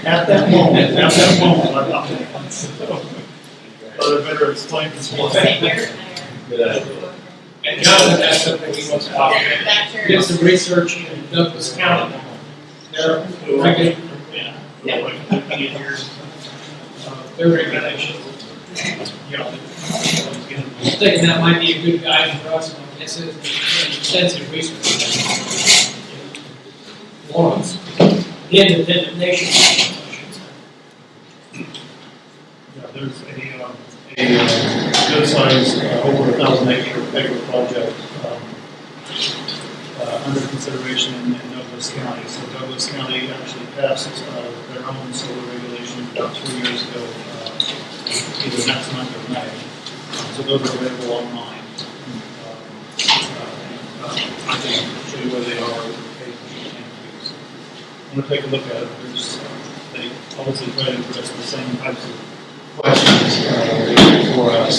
At that moment, I thought. Other better explain this one. And Jonathan has something he wants to talk about. Did some research in Douglas County. Their regulations. I was thinking that might be a good guide for us. This is extensive research. Lawrence, the independent nation. Yeah, there's a good sized, over 1,000 acre project under consideration in Douglas County. So Douglas County actually passed their own solar regulation about 2 years ago, either next month or May. So those are available online. I can show you where they are. I'm going to take a look at it. They obviously try to address the same types of questions for us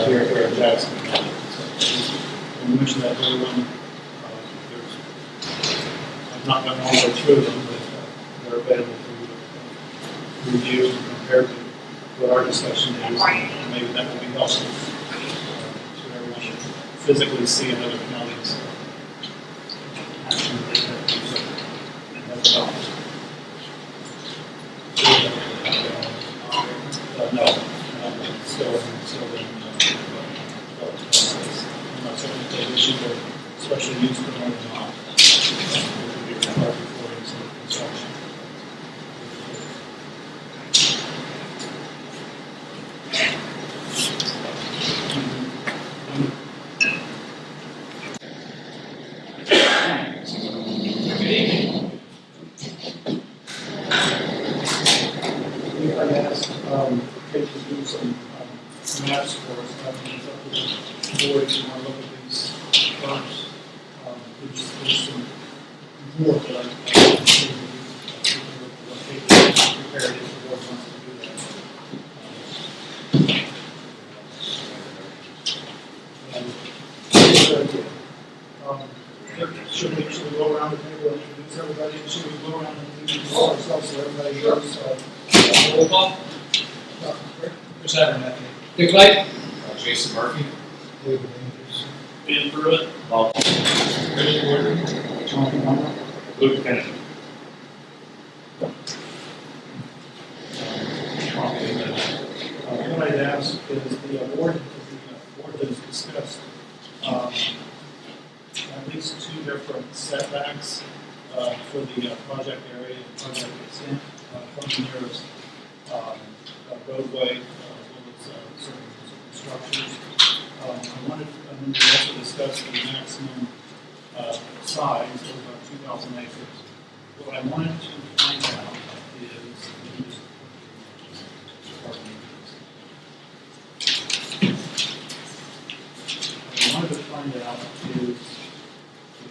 here at Jackson County. So we mentioned that to everyone. I've not gone all the way through them, but they're available to review and compare to what our discussion is, and maybe that will be helpful so everyone should physically see another county's action that they have to do and have adopted. No, still in process. I'm not certain if they issued a special use permit or not. It could be required before it's construction. Kate to do some maps for us. I mean, it's up to the board if you want to look at these firms. There's some more that I think what Kate prepared if the board wants to do that. Should we go around the table and introduce everybody? Should we go around and introduce ourselves so everybody knows? Roll call. Chris Adams. Dick Light. Jason Murphy. David Andrews. Ben Pruitt. Bob. Chris Gordon. John Palmer. Luke Kennedy. What I'd ask is the board has discussed at least 2 different setbacks for the project area and project extent from the nearest roadway as well as certain structures. I wanted to also discuss the maximum size of about 2,000 acres. What I wanted to find out is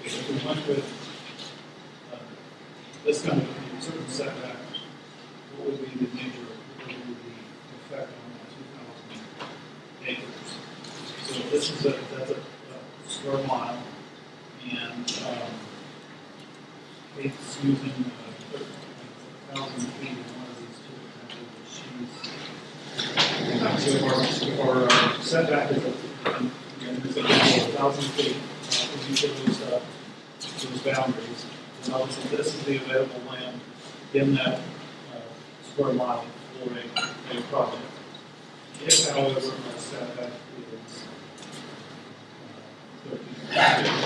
if we went with this kind of certain setback, what would be the nature, what would be the effect on that 2,000 acres? So this is that's a square mile, and Kate's using 1,000 feet in one of these 2 examples. So our setback is 1,000 feet from each of those boundaries. And obviously, this is the available land in that square mile for a project. If, however, our setback is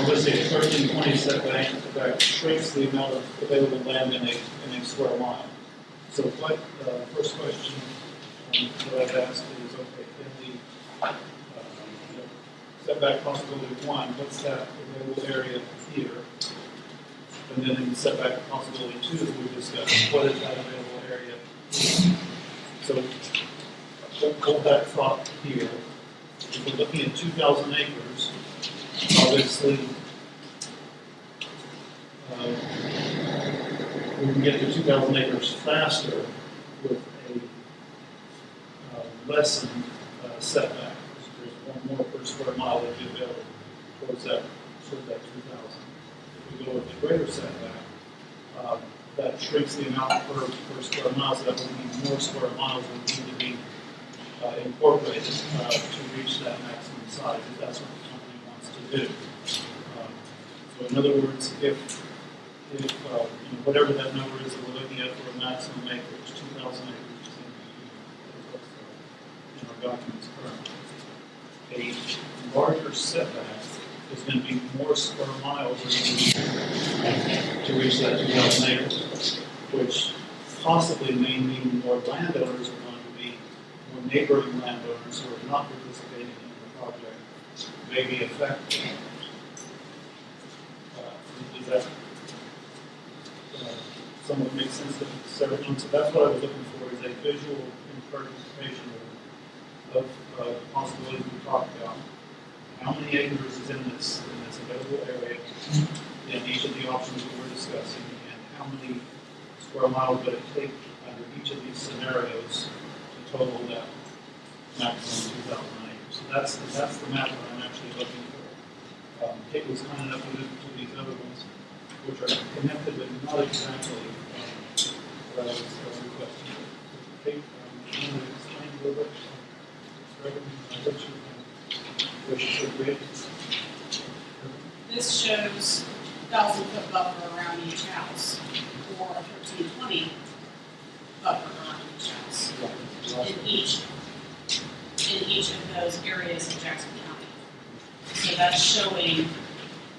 let's say 1320 setback, that shrinks the amount of available land in a square mile. So, what first question that I've asked is, okay, in the setback possibility 1, what's that available area here? And then in the setback possibility 2 that we discussed, what is that available area here? So hold that thought here. If we're looking at 2,000 acres, obviously we can get to 2,000 acres faster with a lessened setback. There's one more per square mile that would be available towards that 2,000. If we go with the greater setback, that shrinks the amount per square mile, so that would mean more square miles would need to be incorporated to reach that maximum size, if that's what the company wants to do. So in other words, if whatever that number is that we're looking at for a maximum acreage, 2,000 acres in our documents currently, a larger setback is going to be more square miles to reach that 2,000 acres, which possibly may mean more landowners are going to be, more neighboring landowners who are not participating in the project may be affected. Does that somewhat make sense to everyone? So that's what I was looking for, is a visual interpretation of the possibilities we talked about. How many acres is in this available area in each of the options that we're discussing, and how many square miles would it take under each of these scenarios to total that maximum 2,000 acres? So that's the map that I'm actually looking for. Kate was kind enough to look to these other ones, which are connected but not exactly what I was requesting. Kate, can you explain a little bit? This shows 1,000-foot buffer around each house, or a 1320 buffer around each house, in each of those areas in Jackson County. So that's showing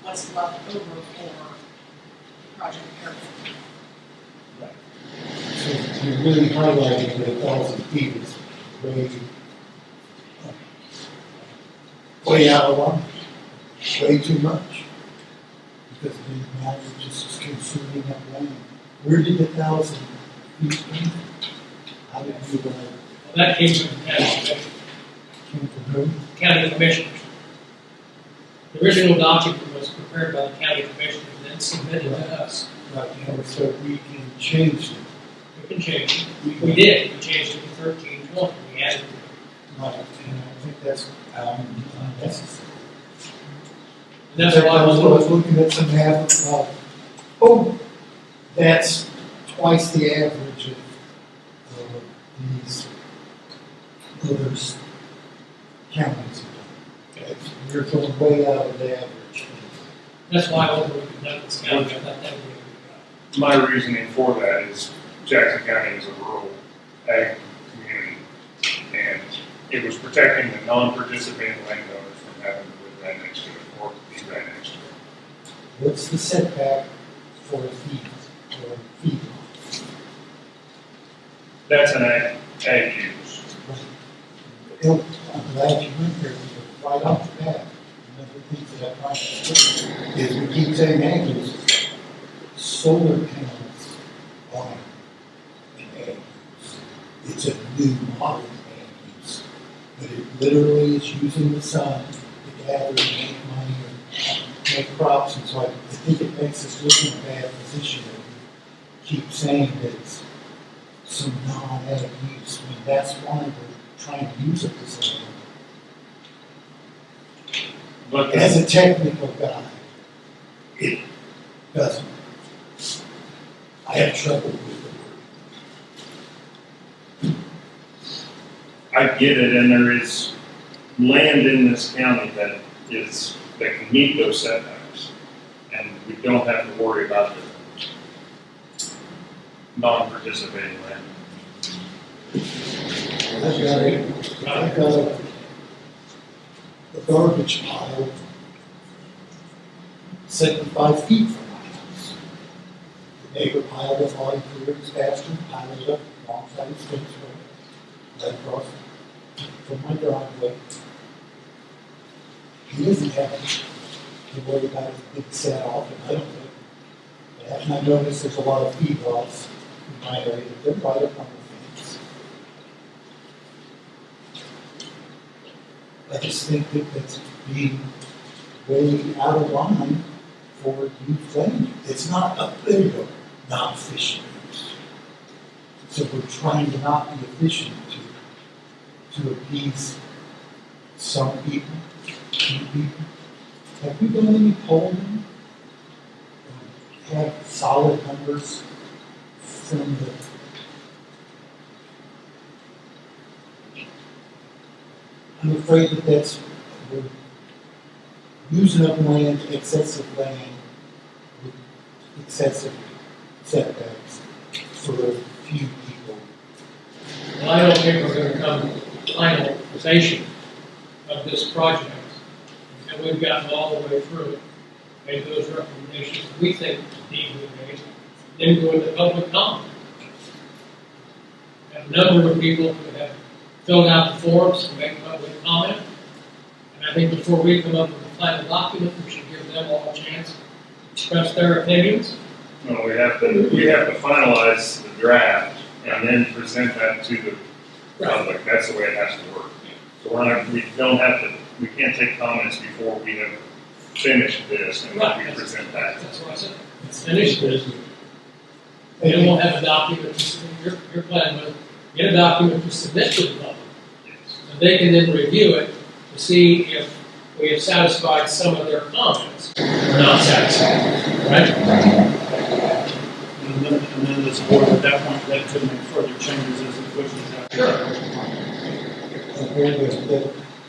what's left over for Project Airport. So you're really highlighting that 1,000 feet is way out of line, way too much. Because now you're just consuming that land. Where did the 1,000 feet come from? How did you That came from the county commission. came from who? County commissioners. The original document was prepared by the county commissioners and then submitted to us. Right, so we can change it. We can change it. We did. We changed it to 1320. We added. Right, and I think that's unnecessary. That's why I was looking at some average, that's twice the average of these other counties. You're going way out of the average. That's why I want to look at Douglas County. I thought that would be My reasoning for that is Jackson County is a rural ag community, and it was protecting the non-participating landowners from having to live right next to it or be right next to it. What's the setback for a feed? That's an ag use. I'm glad you went there, because right off the bat, one of the things that I find is we keep saying angles, solar panels are an ag use. It's a new modern ag use, but it literally is using the sun to gather and make money and make crops, and so I think it makes us look in a bad position that we keep saying that it's some non-ag use. I mean, that's why we're trying to use it this way. But As a technical guy, it doesn't. I have trouble with the word. I get it, and there is land in this county that can meet those setbacks, and we don't have to worry about the non-participating land. I've got a garbage pile 75 feet from my house. The neighbor piled up all he could, his bastard, piled it up alongside his fence road, right across from my driveway. He doesn't have to worry about his big set off, and I don't know. And I notice there's a lot of feedlots in my area, they're right up on the fence. I just think that that's being way out of line for youth land. It's not up there, though, not efficient use. So we're trying to not be efficient to appease some people, few people. Have we done any polling? Have solid numbers from the I'm afraid that we're using up land, excessive land, with excessive setbacks for a few people. Well, I don't think we're going to come to finalization of this project, and we've gotten all the way through it, made those recommendations we think need to be made, then go into public comment. And a number of people who have filled out the forms to make public comment, and I think before we come up with a final document, we should give them all a chance to express their opinions. No, we have to finalize the draft and then present that to the public. That's the way it has to work. So we can't take comments before we have finished this and Right. we present that. That's what I said. It's finished this. Then we'll have a document to submit. Your plan was get a document to submit to the public. Yes. And they can then review it to see if we have satisfied some of their comments or not satisfied. Right? And then this board at that point, that could make further changes as it pushes out. Sure.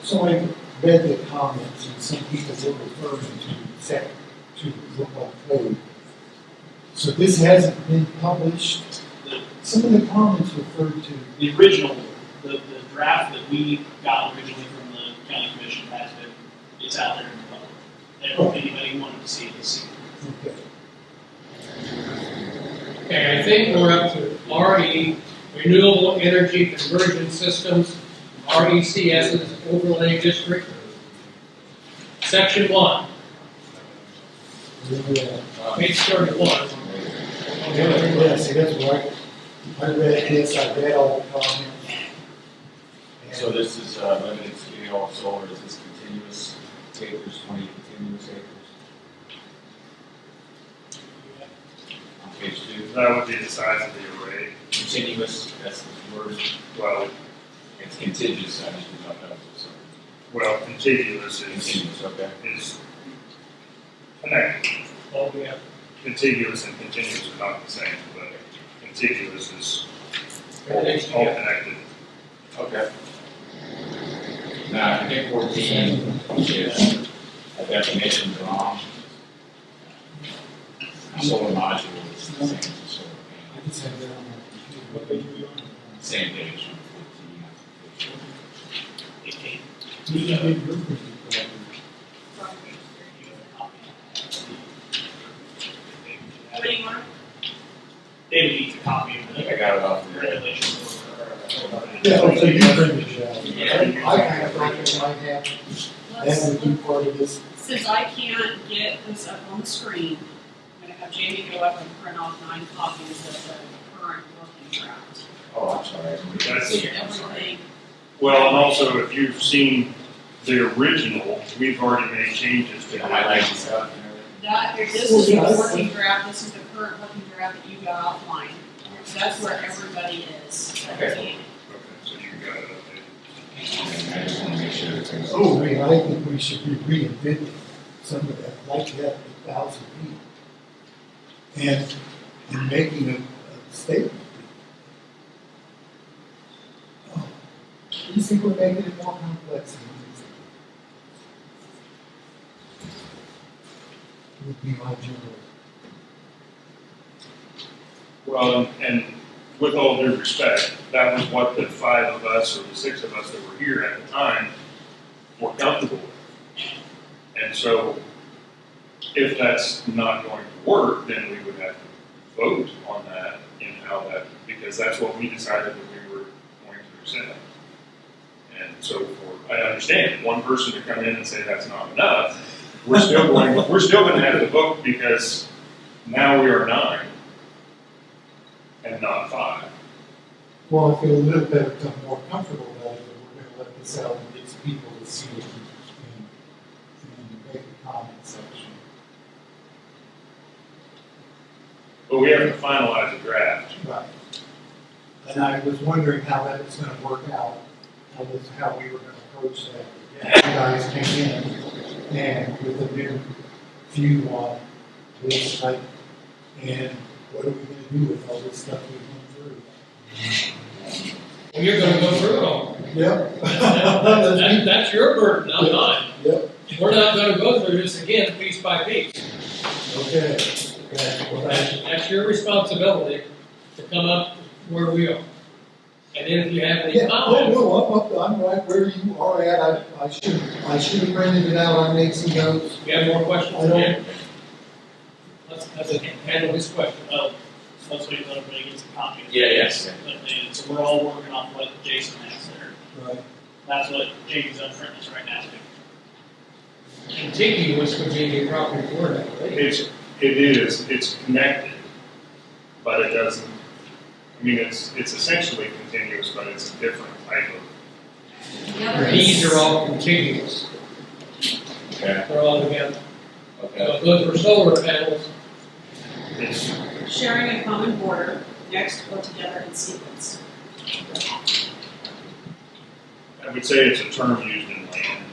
Somebody read the comments, and some people were referring to the football code. So this hasn't been published. Some of the comments referred to. The original, the draft that we got originally from the county commission it's out there in the public. And if anybody wanted to see it, to see it. Okay. Okay, I think we're up to RE, Renewable Energy Conversion Systems, RECS's overlay district. Section 1, page 31. Yeah, see, that's right. I read this, I read all the comments. So this is limited scale solar, is this continuous acres, 20 continuous acres? On page 2, That would be the size of the array. continuous, that's the word, Well, it's contiguous, I just did not know, so. contiguous Continuous, okay. is connected. Oh, yeah. Contiguous and continuous are not the same, but contiguous is all Everything's together. connected. Okay. Now, I think 14 is a definition wrong. A solar module is the same as a solar I panel. just have that on my computer. Same page on 14. You did your printing correctly. What do you want? David needs a copy I of think the I got it off the regulations. Yeah, so you printed it out. I kind of thought that might have, that would be part of this. Since I can't get this up on the screen, I'm gonna have Jamie go up and print off 9 copies of the current working draft. Oh, I'm sorry. That's- So everything, Well, and also if you've seen the original, we've already made changes to Did the I highlight this out? this is the working draft, this is the current working draft that you got offline. So that's where everybody is. Okay. Okay, so you got it updated. I just want to make sure that things. Oh, I think we should be reinventing some of that, like that, 1,000 feet. And making a statement. Oh, you think we're making it more complex than it is? Would be my general. Well, and with all due respect, that was what the 5 of us or the 6 of us that were here at the time were comfortable with. And so if that's not going to work, then we would have to vote on that and how that, because that's what we decided that we were going to accept. And so I understand one person to come in and say that's not enough, we're still going to have to vote because now we are 9 and not 5. Well, I feel a little better, become more comfortable about it, but we're gonna let this out and get some people to see it and make a comment section. But we have to finalize a draft. Right. And I was wondering how that was gonna work out, how we were gonna approach that. You guys came in and with a new view on this, like, and what are we gonna do with all this stuff we went through? Well, you're gonna go through it all. Yep. That's your burden, not mine. Yep, We're not gonna go through this again, piece by piece. okay. Well, That's your responsibility to come up where we are. And then if you have any yeah, comments, I'm right where you are at, I should have printed it out, I made some notes. you have more questions? I don't- Let's handle this question. Let's wait until everybody gets a copy. Yeah, yes. And so we're all working off what Jason has there. Right. That's what Jamie's on front us right now. Contiguous would be the proper word, I believe. It's connected, but it doesn't, I mean, it's essentially continuous, but it's a different type of. The other These is, are all contiguous. Okay, They're all together. okay. So good for solar panels. It's, sharing a common border, next or together in sequence. I would say it's a term used in land.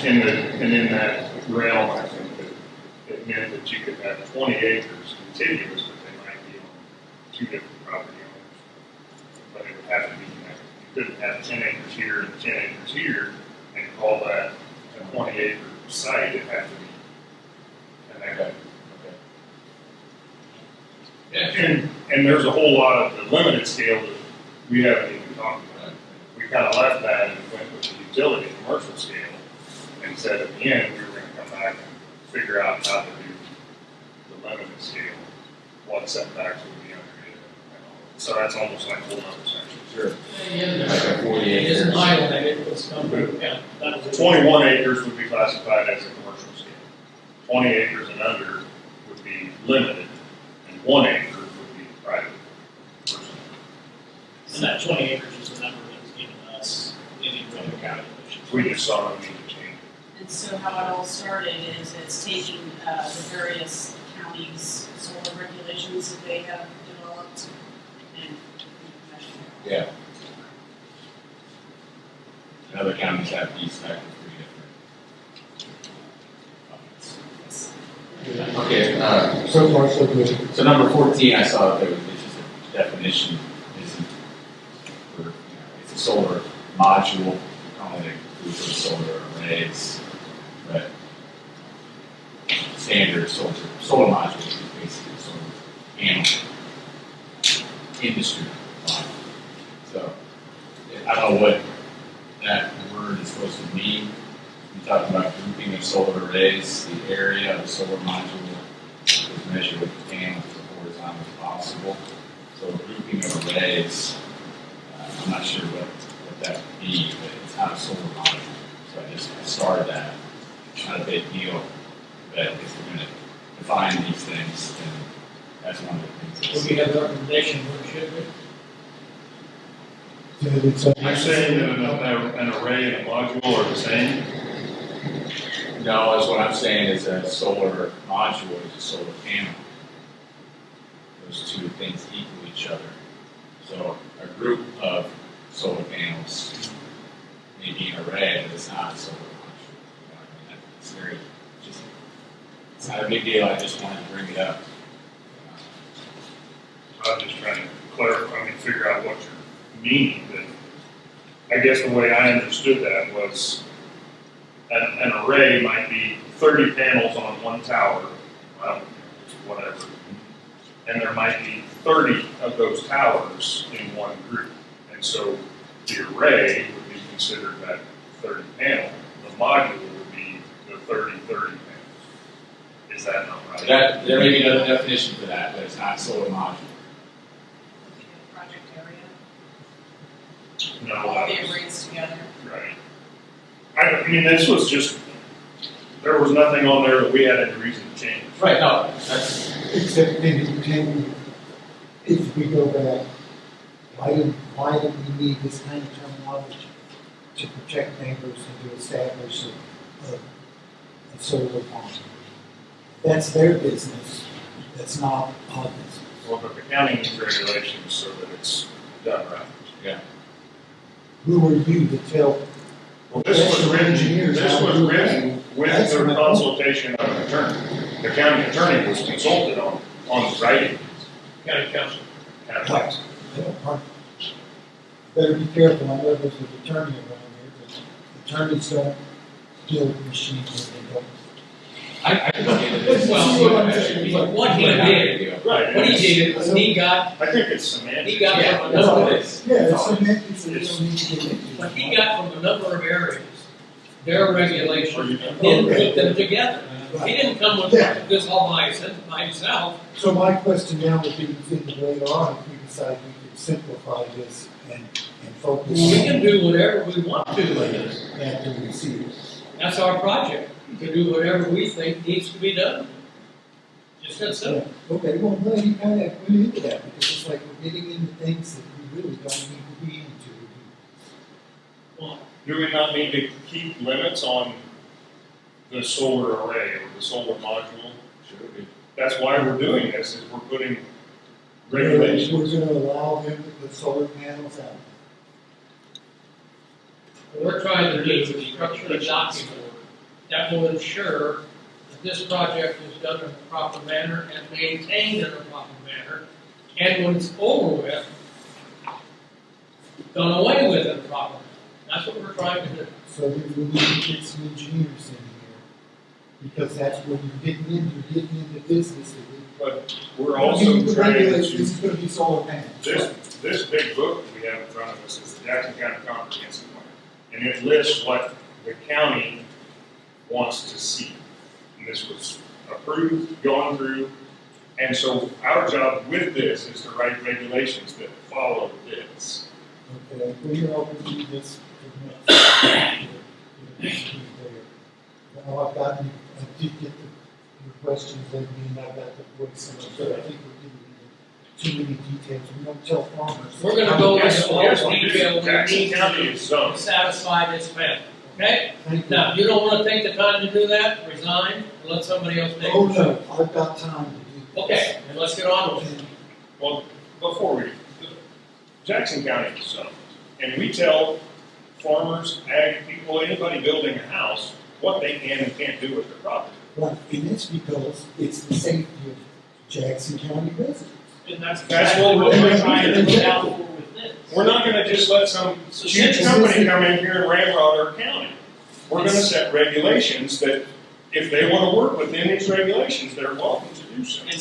And in that realm, I think that it meant that you could have 20 acres contiguous, but they might be on two different property owners. But it would have to be connected. You couldn't have 10 acres here and 10 acres here and call that a 20-acre site. It'd have to be connected. Yeah. And there's a whole lot of the limited scale that we haven't even talked about. We kind of left that and went with the utility commercial scale and said at the end, we were going to come back and figure out how to do the limited scale, what setbacks would be under it. And all. So that's almost like a whole other section. Sure. Yeah, Like a 40 it isn't acres. highlighted, it's numbered, yeah. That was 21 acres would be classified as a commercial scale. 20 acres and under would be limited, and 1 acre would be private. And that 20 acres is the number that was given us in the original calculations. We just saw them need to change. And so how it all started is it's taking the various counties' solar regulations that they have developed and measuring. Yeah. And other counties have these type of 3 different buckets. Okay, So far, so good. so number 14, I saw that there was just a definition, isn't for, it's a solar module, only includes the solar arrays, but standard solar module is basically a solar panel industry module. So, I don't know what that word is supposed to mean. We talked about grouping of solar arrays, the area of the solar module is measured with the panel as horizontal as possible. So a grouping of arrays, I'm not sure what that would be, but it's not a solar module. So I started that. It's not a big deal, but if we're going to define these things, then that's one of the things. Do we have a recommendation where it should be? You're saying that an array and a module are the same? No, that's what I'm saying is a solar module is a solar panel. Those two things equal each other. So a group of solar panels may be an array, but it's not a solar module. You know, I mean, it's very, it's not a big deal, I just wanted to bring it up. I'm just trying to clarify, figure out what you're meaning. But I guess the way I understood that was an array might be 30 panels on one tower, well, whatever, and there might be 30 of those towers in one group. And so the array would be considered that 30 panel. The module would be the 30 panels. Is that not right? There may be another definition for that, but it's not a solar module. Project area, No, all that the was, arrays together. right. I mean, this was just, there was nothing on there that we had any reason to change. Right, no, that's, Except maybe you can, if we go back, why do we need this kind of terminology to protect neighbors and to establish a solar farm? That's their business, that's not our business. Well, but the county needs regulations so that it's done right. yeah. Who are you to tell? Well, this was written with That's the my point. consultation of an attorney. The county attorney was consulted on the writing. county council. I don't park. Better be careful, I know there's an attorney around here, but attorneys don't build machines when they don't. I can look into this. Well, what he did, Right. what he did was he got, I think it's semantics. he got Yeah, from a that's all number, it is. Yeah, it's That's all it is. semantics that we don't need to get into. but he got from a number of areas, their regulations, and then put them together. He didn't come with this all by himself. So my question now would be, in the later on, if we decide we can simplify this and focus We can do whatever we want to with this. after we see it. That's our project, to do whatever we think needs to be done. Just that simple. Okay, well, I'm glad you kind of went into that, because it's like we're getting into things that we really don't need to be into. Well, Do we not need to keep limits on the solar array or the solar module? Should be. That's why we're doing this, is we're putting We're regulations. gonna allow them to put solar panels out. what we're trying to do is structure a document that will ensure that this project is done in a proper manner and maintained in a proper manner, and when it's over with, done away with in a proper manner. That's what we're trying to do. So then we need to get some engineers in here, because that's what you're getting into business. that we- But we're We also need to trying regulate, to, this is gonna be solar panels. this big book that we have in front of us is the Jackson County Comprehensive Plan. And it lists what the county wants to see. And this was approved, gone through. And so our job with this is to write regulations that follow this. Okay, well, you're open to do this for next. Now, I've gotten, I did get your questions, and I've got the voice, so I think we're giving you too many details, we don't tell farmers. We're gonna go Yes, into all yes, the we do. detail we Jackson need County to is zoned. satisfy this family, okay? Thank you. Now, you don't wanna take the time to do that, resign, and let somebody else take it. Oh, no, I've got time to do this. Okay, then let's get on with it. And Well, before we, Jackson County is zoned. And we tell farmers, ag people, anybody building a house, what they can and can't do with their property. Right, and it's because it's the safety of Jackson County residents. And that's what we're trying to doing. look out for with this. We're not gonna just let some huge So company come in here and ramrod our county. We're gonna set regulations that, if they wanna work within these regulations, they're welcome to do so. And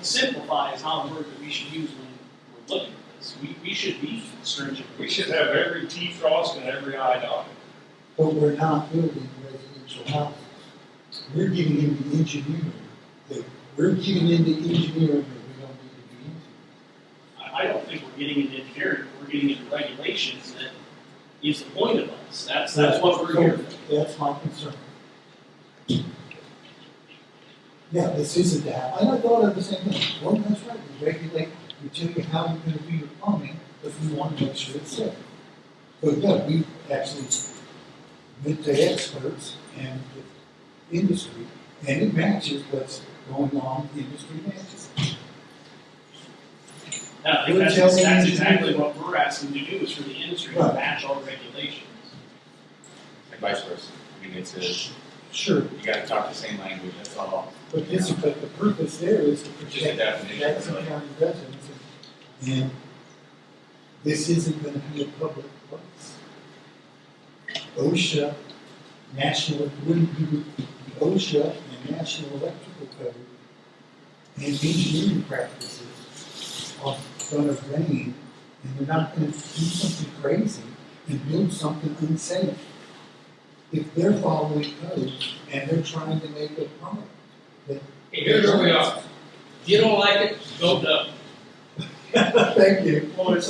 simplify is not a word that we should use when we're looking at this. We should be stringent. We should have every T crossed and every I dotted. But we're not building residential houses. We're getting into engineering, we're getting into engineering that we don't need to be into. I don't think we're getting into engineering, we're getting into regulations that is the point of us. That's what we're here for. That's my concern. Yeah, this isn't that, and I thought of the same thing, well, that's right, we regulate, we tell you how you're gonna do your plumbing, but we want to make sure it's safe. But yeah, we actually went to experts and the industry, and it matches what's going on, industry matches. I think We're that's telling that's you- exactly what we're asking to do, is for the industry to Right. match our regulations. And vice versa. I mean, it's a, Sure, you gotta talk the same language, that's all. but but the purpose there is to Just a protect definition, Jackson really. County residents, and this isn't gonna be a public place. OSHA, national, wouldn't be the OSHA and National Electrical Code and engineering practices are gonna reign, and they're not gonna do something crazy and build something unsafe. If they're following codes and they're trying to make a product that. Okay, here's where we are. If you don't like it, go dumb. Thank you. Well, it's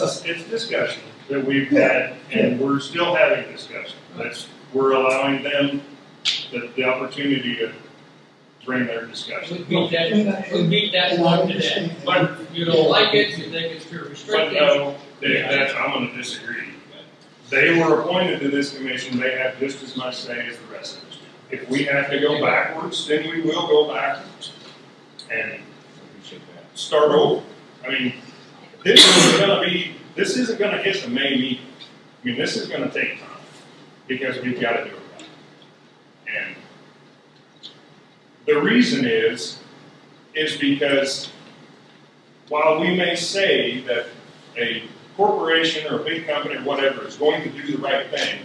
discussion that we've had, and we're still having discussion. We're allowing them the opportunity to bring their discussion. We beat that And I one to death. understand. But- If you don't like it, you think it's too But restrictive. no, I'm gonna disagree. They were appointed to this commission, they have just as much say as the rest of us. If we have to go backwards, then we will go backwards and Appreciate that. start over. I mean, this isn't gonna hit the May meeting. I mean, this is gonna take time, because we've gotta do it right. And the reason is because while we may say that a corporation or a big company or whatever is going to do the right thing,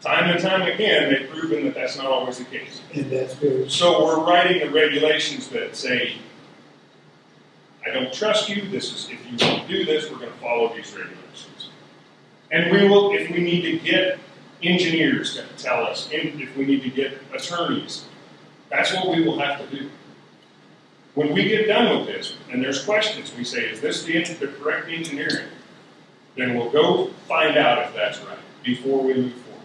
time and time again, they've proven that that's not always the case. And that's very. So we're writing the regulations that say, I don't trust you, this is, if you want to do this, we're going to follow these regulations. And we will, if we need to get engineers to tell us, and if we need to get attorneys, that's what we will have to do. When we get done with this, and there's questions, we say, is this the correct engineering? Then we'll go find out if that's right before we move forward.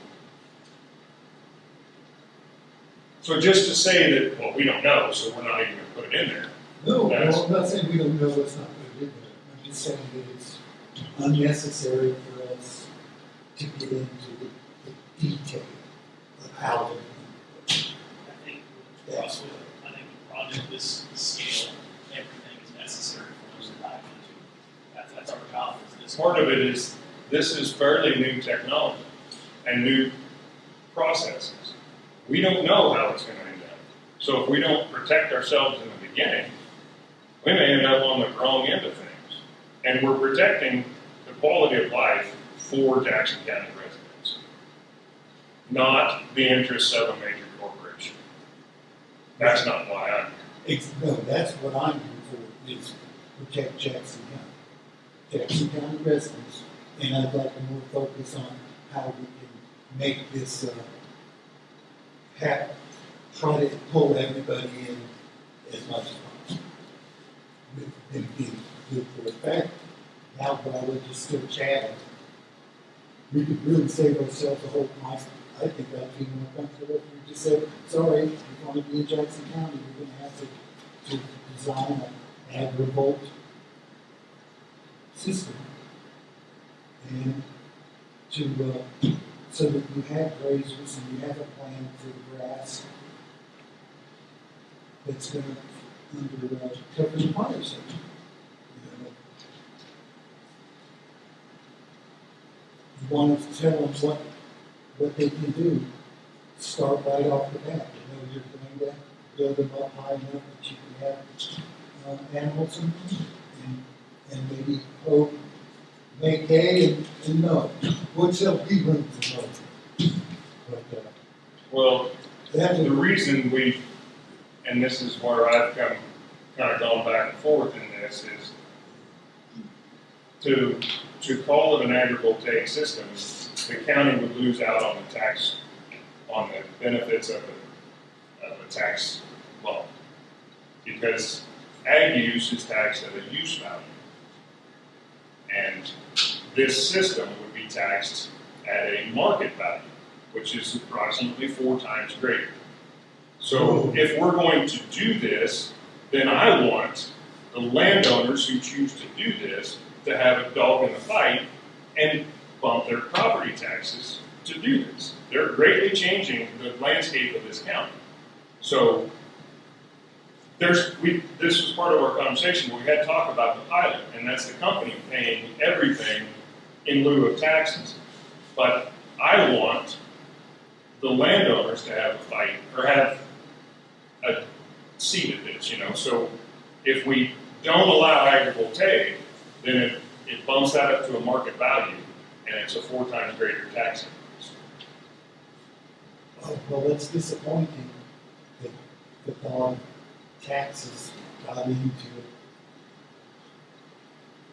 So just to say that, well, we don't know, so we're not even going to put it in there. No, That's- I'm not saying we don't know what's not put in there. I'm just saying that it's unnecessary for us to get into the detail of how to. I think with Russ, I think with a project this scale, everything is necessary for us to dive into. That's our job. Is this Part of it is, this is fairly new technology and new processes. We don't know how it's going to end up. So if we don't protect ourselves in the beginning, we may end up on the wrong end of things. And we're protecting the quality of life for Jackson County residents, not the interests of a major corporation. That's not why I'm here. No, that's what I'm here for, is protect Jackson County. Jackson County residents, and I'd like to more focus on how we can make this, try to pull everybody in as much as possible. With them being good for a fact, now while we're just still chatting, we could really save ourselves a whole lot. I think I'd be more comfortable if we just said, sorry, if you want to be in Jackson County, you're going to have to design an ag revolt system. And to, so that you have grazers and you have a plan for the grass that's going to cover the fire section. You want to tell them what they can do. Start right off the bat. You're going to build them up high enough that you can have animals and maybe hope, make hay and no. Which there'll be room for no. But, Well, that the would, reason we, and this is where I've kind of gone back and forth in this, is to call it an agrivoltaic system, the county would lose out on the tax, on the benefits of a tax law. Because ag use is taxed at a use value. And this system would be taxed at a market value, which is approximately 4 times greater. So if we're going to do this, then I want the landowners who choose to do this to have a dog in the fight and bump their property taxes to do this. They're greatly changing the landscape of this county. So this was part of our conversation. We had talk about the pilot, and that's the company paying everything in lieu of taxes. But I want the landowners to have a fight or have a seat at this, So if we don't allow agrivoltaic, then it bumps that up to a market value, and it's a 4 times greater tax increase. well, that's disappointing that the dog taxes got into it.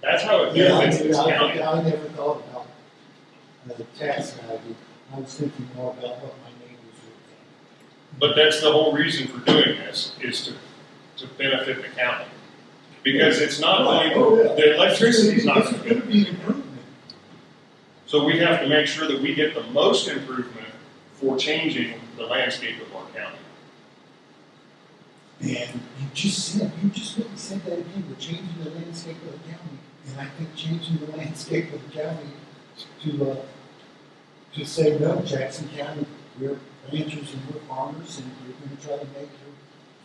That's how it Yeah, benefits this county. I never thought about the tax value. I was thinking more about what my neighbors would think. But that's the whole reason for doing this, is to benefit the county. Because it's not only, the electricity is not It's going to going to be an improvement. So we have to make sure that we get the most improvement for changing the landscape of our county. And you just really said that again, we're changing the landscape of the county. And I think changing the landscape of the county to say, no, Jackson County, we're ranchers and we're farmers, and we're going to try to make it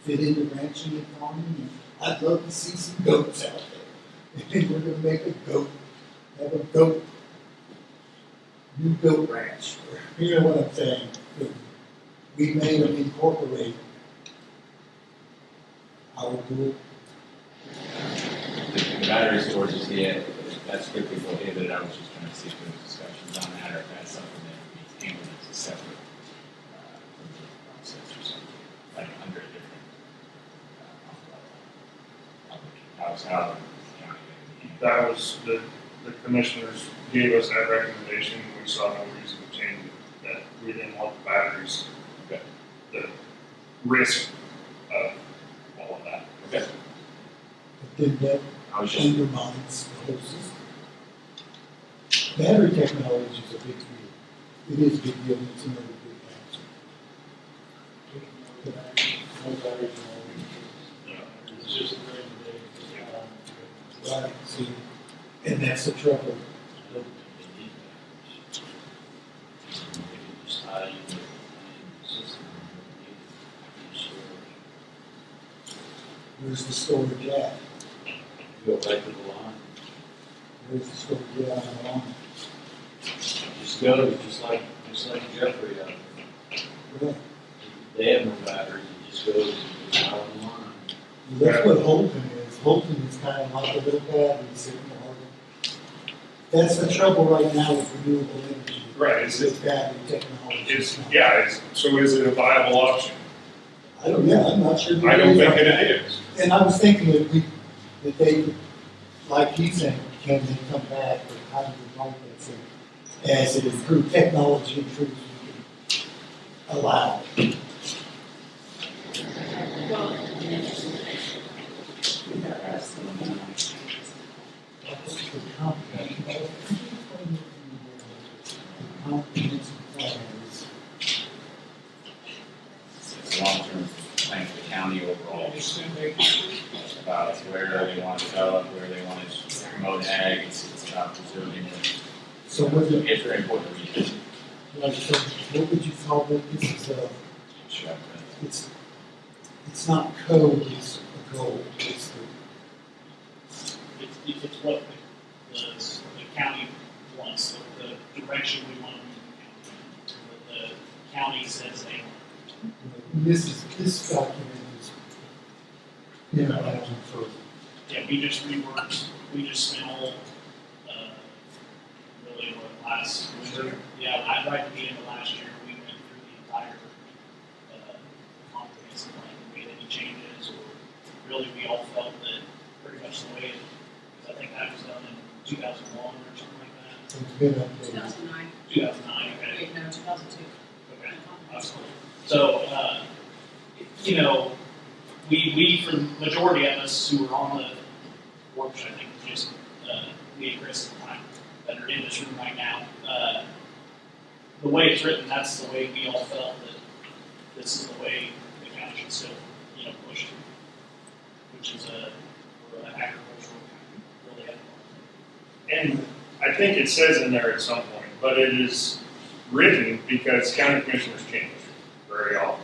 fit into ranching and farming. And I'd love to see some goats out there. And we're going to make have a new goat ranch. You know what I'm saying? We made them incorporate our good the battery storage is the, that's strictly prohibited. I was just trying to see if there was discussions on that, or if that's something that would be handled as a separate process or something, like under a different how the county. That was, the commissioners gave us that recommendation, we saw no reason to change it, that we didn't want the batteries, Okay. the risk of all of that. Okay. But then that I was just, undermines the whole system. Battery technology is a big deal. It is a big deal, and it's another big answer. It's just a great day. Right, see, and that's the trouble. Where's the storage at? Go back to the line. Where's the storage at on the line? Just go, just like Jeffrey, Right. they have no batteries, it just goes out on the line. Well, that's what Holton is. Holton is kind of like a little battery sitting on. That's the trouble right now with renewable energy. Right, is With battery technology. So is it a viable option? I'm not sure. I don't think it is. And I was thinking that they, like he's saying, can they come back, or how do we write that thing? As it improves, technology improves, we can allow it. it's a long-term plan for the county overall, about where they want to develop, where they want to promote ag, it's about preserving it. So what do It's very important to read. like, so what would you call it? This is it's not code, it's a goal. It's the, It's what the county wants, the direction we want to move the county. The county says they want. this document is, you know, for, Yeah, we just reworked, we just spent all, really what, last winter? Yeah, right at the beginning of last year, we went through the entire, comprehensive plan, made any changes, or really we all felt that pretty much the way, because I think that was done in 2001 or something like that. it's been updated. 2009, 2009, okay. wait, no, 2002. Okay, awesome. So, you know, we, for the majority of us who were on the board, which I think is just, me and Chris at the time, that are in this room right now, the way it's written, that's the way we all felt that this is the way the county should still, you know, push it, which is we're an agricultural county, really have. And I think it says in there at some point, but it is written because county commissioners change very often.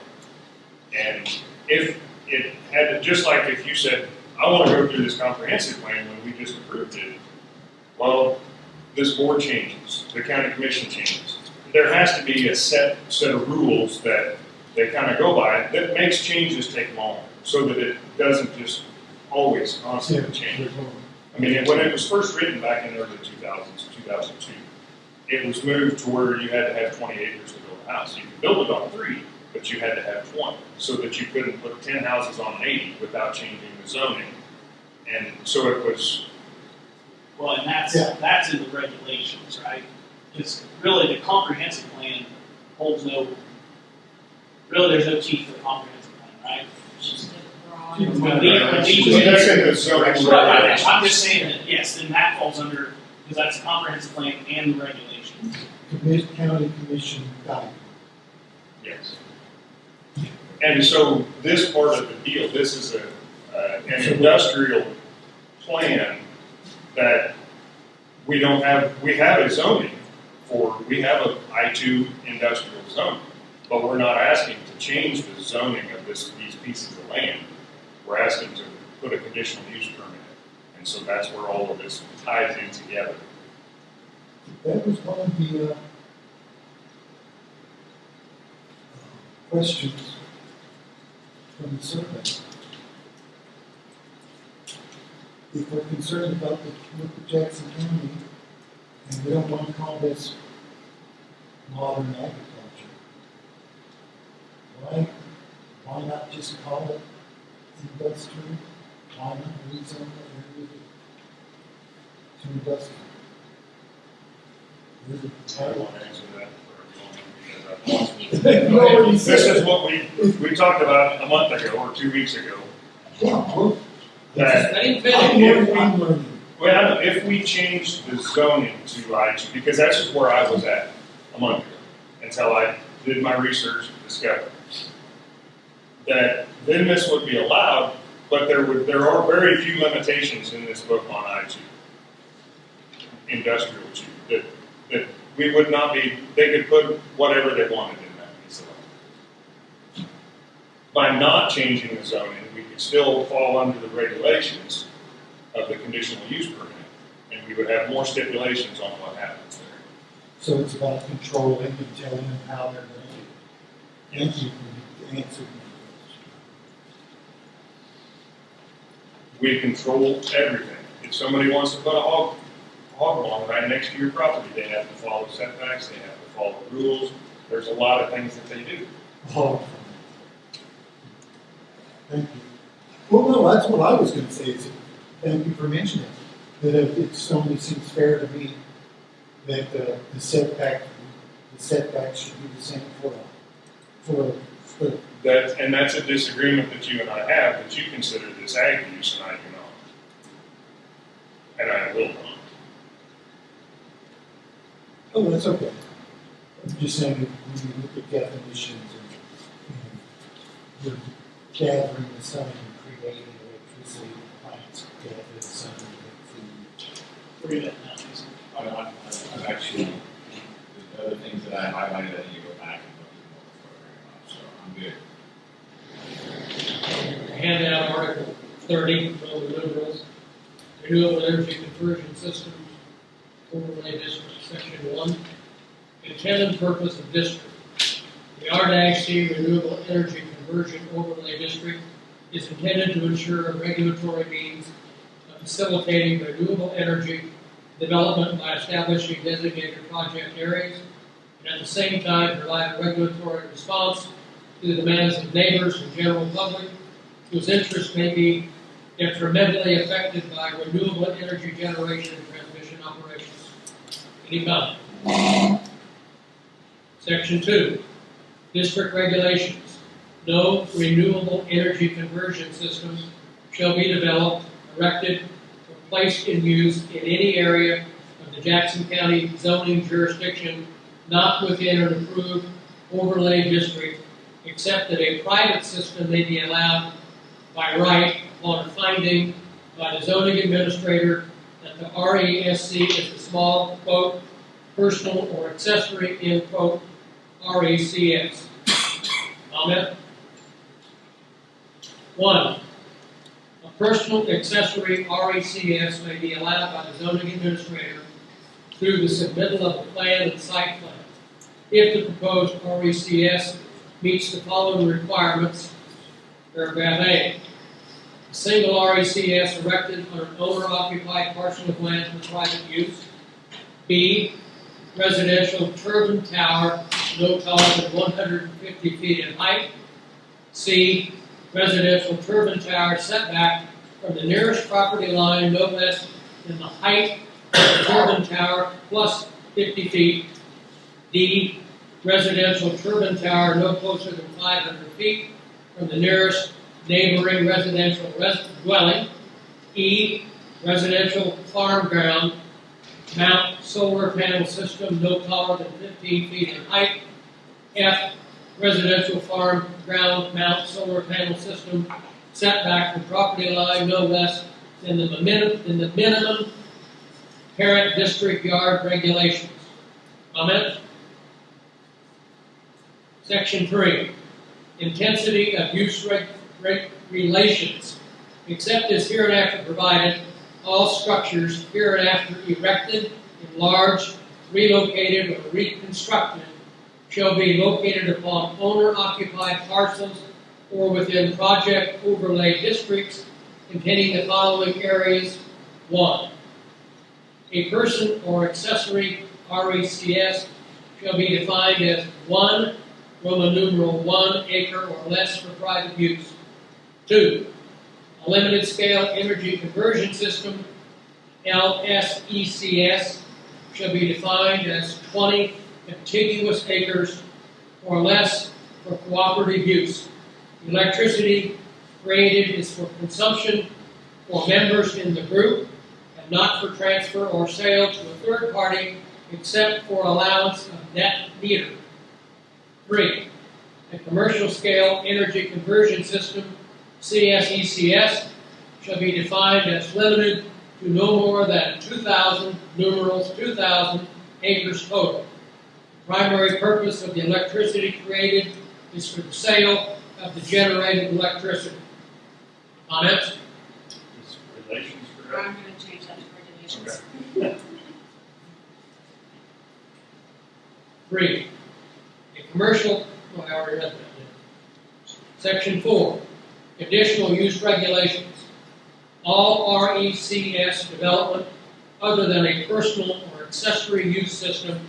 And if it had to, just like if you said, I want to go through this comprehensive plan when we just approved it, well, this board changes, the county commission changes. There has to be a set of rules that they kind of go by that makes changes take longer so that it doesn't just always constantly change. I mean, when it was first written back in the early 2000s, 2002, it was moved to where you had to have 20 acres to build a house. You could build it on 3, but you had to have 20, so that you couldn't put 10 houses on an 80 without changing the zoning. And so it was. Well, and Yeah. that's in the regulations, right? Because really the comprehensive plan holds there's no teeth to the comprehensive plan, right? Just the broad. Yeah. When these- So that's in the zoning Right, regulations. I'm just saying that, yes, then that falls under, because that's the comprehensive plan and the regulations. County commission guide. Yes. And so this part of the deal, this is an industrial plan that we don't have. We have a zoning we have a I-2 industrial zone, but we're not asking to change the zoning of these pieces of land. We're asking to put a conditional use permit in. And so that's where all of this ties in together. That was one of the questions from the survey. if we're concerned about with Jackson County, and we don't want to call this modern agriculture, why not just call it industrial? Why not rezone the area to industrial? I don't want to answer that for a moment. You already said This it. is what we talked about a month ago or 2 weeks ago. Yeah, well, That I didn't I'm finish. learning, I'm learning. Well, if we change the zoning to I2, because that's just where I was at a month ago, until I did my research and discovered that then this would be allowed, but there are very few limitations in this book on I2, industrial 2, that we would not be, they could put whatever they wanted in that piece of land. By not changing the zoning, we could still fall under the regulations of the conditional use permit, and we would have more stipulations on what happens there. So it's about controlling and telling them how they're going to do it. Thank you for the answer. We control everything. If somebody wants to put a hog barn right next to your property, they have to follow setbacks, they have to follow rules. There's a lot of things that they do. Oh, thank you. Well, no, that's what I was going to say. Is thank you for mentioning it. That it only seems fair to me that the setback should be the same for That's a disagreement that you and I have, that you consider this ag use and I do not. And I will not. Oh, that's okay. I'm just saying that when you look at definitions and you're gathering the sun and creating electricity, plants gather the sun and make food. Three that counties. I'm actually, the other things that I highlighted, I need to go back and look at more, so I'm good. Hand out Article 30 from the Liberals, Renewable Energy Conversion Systems, Overlay District, Section 1. Intent and purpose of district. The R-C Renewable Energy Conversion Overlay District is intended to ensure a regulatory means of facilitating renewable energy development by establishing designated project areas, and at the same time provide a regulatory response to the demands of neighbors and general public whose interests may be detrimentally affected by renewable energy generation and transmission operations. Any comment? Section 2, district regulations. No renewable energy conversion system shall be developed, erected, or placed in use in any area of the Jackson County zoning jurisdiction not within an approved overlay district, except that a private system may be allowed by right upon finding by the zoning administrator that the RESC is a small, quote, personal or accessory, end quote, RECS. Comment? 1. A personal accessory RECS may be allowed by the zoning administrator through the submittal of a plan and site plan if the proposed RECS meets the following requirements. Paragraph A. A single RECS erected on an owner-occupied parcel of land for private use. B. Residential turbine tower no taller than 150 feet in height. C. Residential turbine tower setback from the nearest property line no less than the height of the turbine tower plus 50 feet. D. Residential turbine tower no closer than 500 feet from the nearest neighboring residential dwelling. E. Residential farm ground mount solar panel system no taller than 15 feet in height. F. Residential farm ground mount solar panel system setback from property line no less than the minimum parent district yard regulations. Comment? Section 3. Intensity of use relations. Except as hereinafter provided, all structures hereinafter erected, enlarged, relocated, or reconstructed shall be located upon owner-occupied parcels or within project overlay districts containing the following areas 1. A person or accessory RECS shall be defined as 1, Roman numeral 1 acre or less for private use. 2. A limited scale energy conversion system, LSECS, shall be defined as 20 contiguous acres or less for cooperative use. Electricity created is for consumption for members in the group and not for transfer or sale to a third party except for allowance of net meter. 3. A commercial scale energy conversion system, CSECS, shall be defined as limited to no more than 2,000 acres total. The primary purpose of the electricity created is for the sale of the generated electricity. Comments? Is relations I'm correct? gonna change that to regulations. Okay. 3. A commercial, well, I already read that. Section 4. Conditional use regulations. All RECS development other than a personal or accessory use system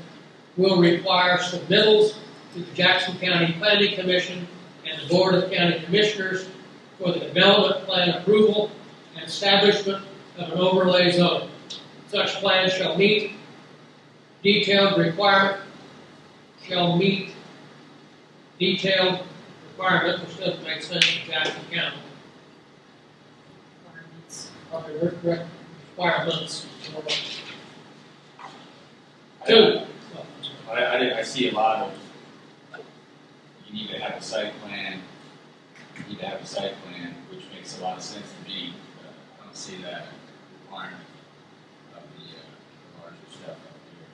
will require submittals to the Jackson County Planning Commission and the Board of County Commissioners for the development plan approval and establishment of an overlay zone. Such plans shall meet detailed requirement, which doesn't make sense to Jackson County. Requirements. Requirements. 2. I see a lot of, you need to have a site plan, which makes a lot of sense to me, but I don't see that requirement of the larger stuff up here.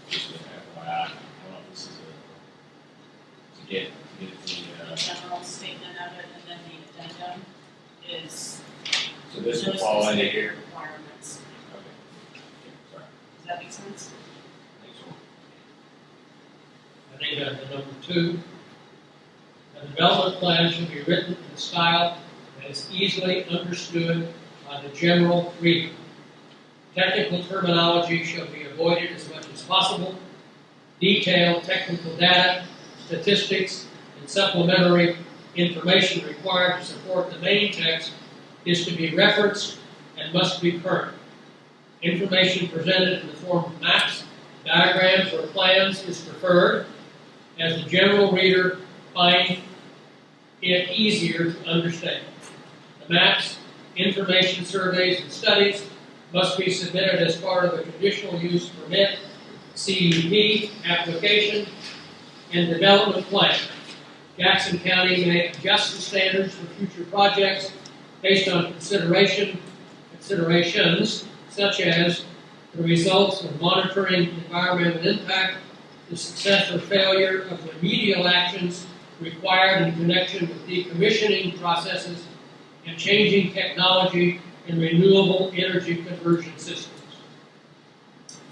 Just an FYI, I don't know if this is to get The general statement of it, and then the addendum is. so this will fall into here. Requirements. Okay. Sorry. Does that make sense? Thanks, Will. I think the number 2. A development plan should be written in a style that is easily understood by the general reader. Technical terminology shall be avoided as much as possible. Detailed technical data, statistics, and supplementary information required to support the main text is to be referenced and must be current. Information presented in the form of maps, diagrams, or plans is preferred, as the general reader finds it easier to understand. The maps, information surveys, and studies must be submitted as part of a conditional use permit, CUP, application, and development plan. Jackson County may adjust the standards for future projects based on considerations such as the results of monitoring environmental impact, the success or failure of remedial actions required in connection with decommissioning processes, and changing technology in renewable energy conversion systems.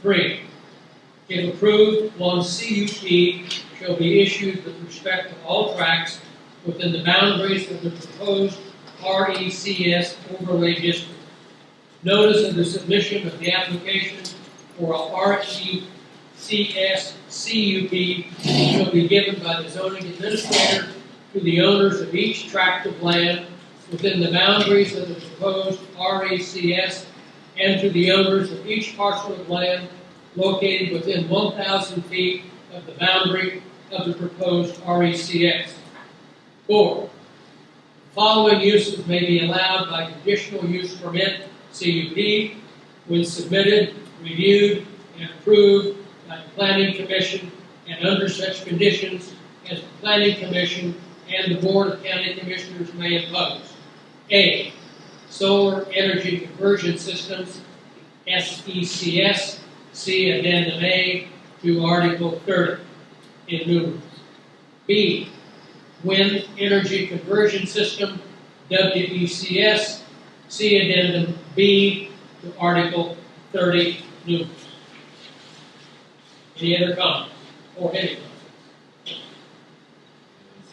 3. If approved, one CUP shall be issued with respect to all tracts within the boundaries of the proposed RECS overlay district. Notice of the submission of the application for a RECS CUP shall be given by the zoning administrator to the owners of each tract of land within the boundaries of the proposed RECS and to the owners of each parcel of land located within 1,000 feet of the boundary of the proposed RECS. 4. The following uses may be allowed by conditional use permit, CUP, when submitted, reviewed, and approved by the Planning Commission and under such conditions as the Planning Commission and the Board of County Commissioners may impose. A. Solar energy conversion systems, SECS, see Addendum A to Article 30 in numerals. B. Wind energy conversion system, WECS, see Addendum B to Article 30 numerals. Any other comments or any comments? Is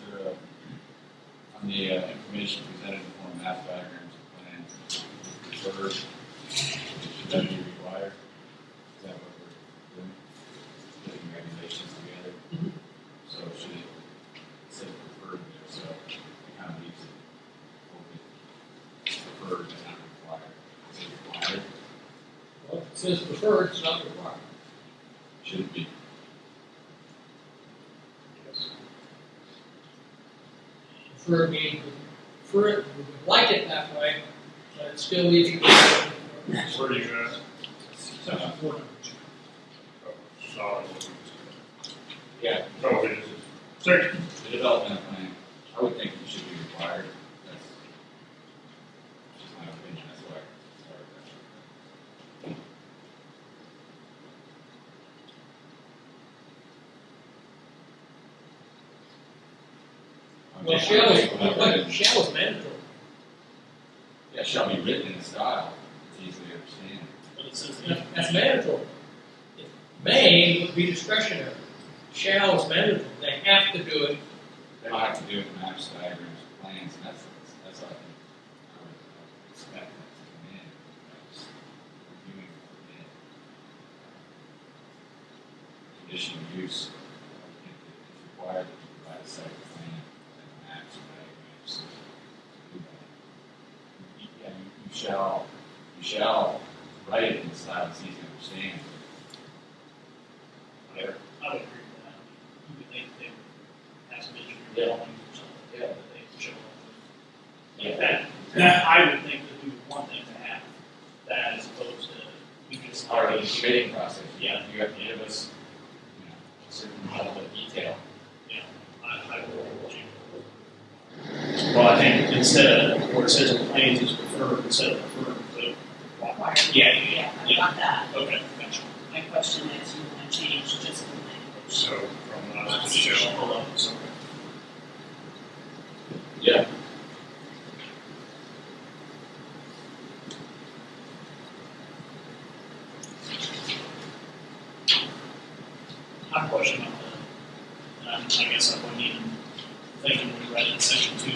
there on the information presented in the form of map diagrams and plans, preferred, should that be required? Is that what we're doing? Putting regulations together? So should it say preferred there, so it kind of leaves it open, preferred but not required? Is it required? Well, it says preferred, it's not required. Should it be? Preferred means, we would like it that way, but it still leaves you. Solid. Where do you guys? Section 4. Yeah. Oh, it is. Section. The development plan, I would think it should be required. That's just my opinion, that's why I started that. Well, shall is mandatory. Yeah, shall be written in a style that's easily understandable. But it says, That's mandatory. May would be discretionary. Shall is mandatory. They have to do it. They don't have to do it in maps, diagrams, plans, and that's what I think I would expect that to come in. That's reviewing the permit. Conditional use, I would think that it's required to provide a site plan and maps and diagrams to do that. Yeah, you shall write it in a style that's easy to understand. I would agree with that. You would think they would have some engineering drawings or something Yeah. that they could show off. Like that I would think that we would want them to have that as opposed to we just. Part of the bidding process. Yeah. You have to give us, a certain level of detail. Yeah, I would agree with you. Well, I think Instead of, where it says in plans is preferred, instead of preferred, but, Required. yeah, I got that. okay, gotcha. My question is, you want to change just the language? So from Not us to shall. Hold on, sorry. yeah. I have a question on the, I guess I wasn't even thinking when we read it in section 2.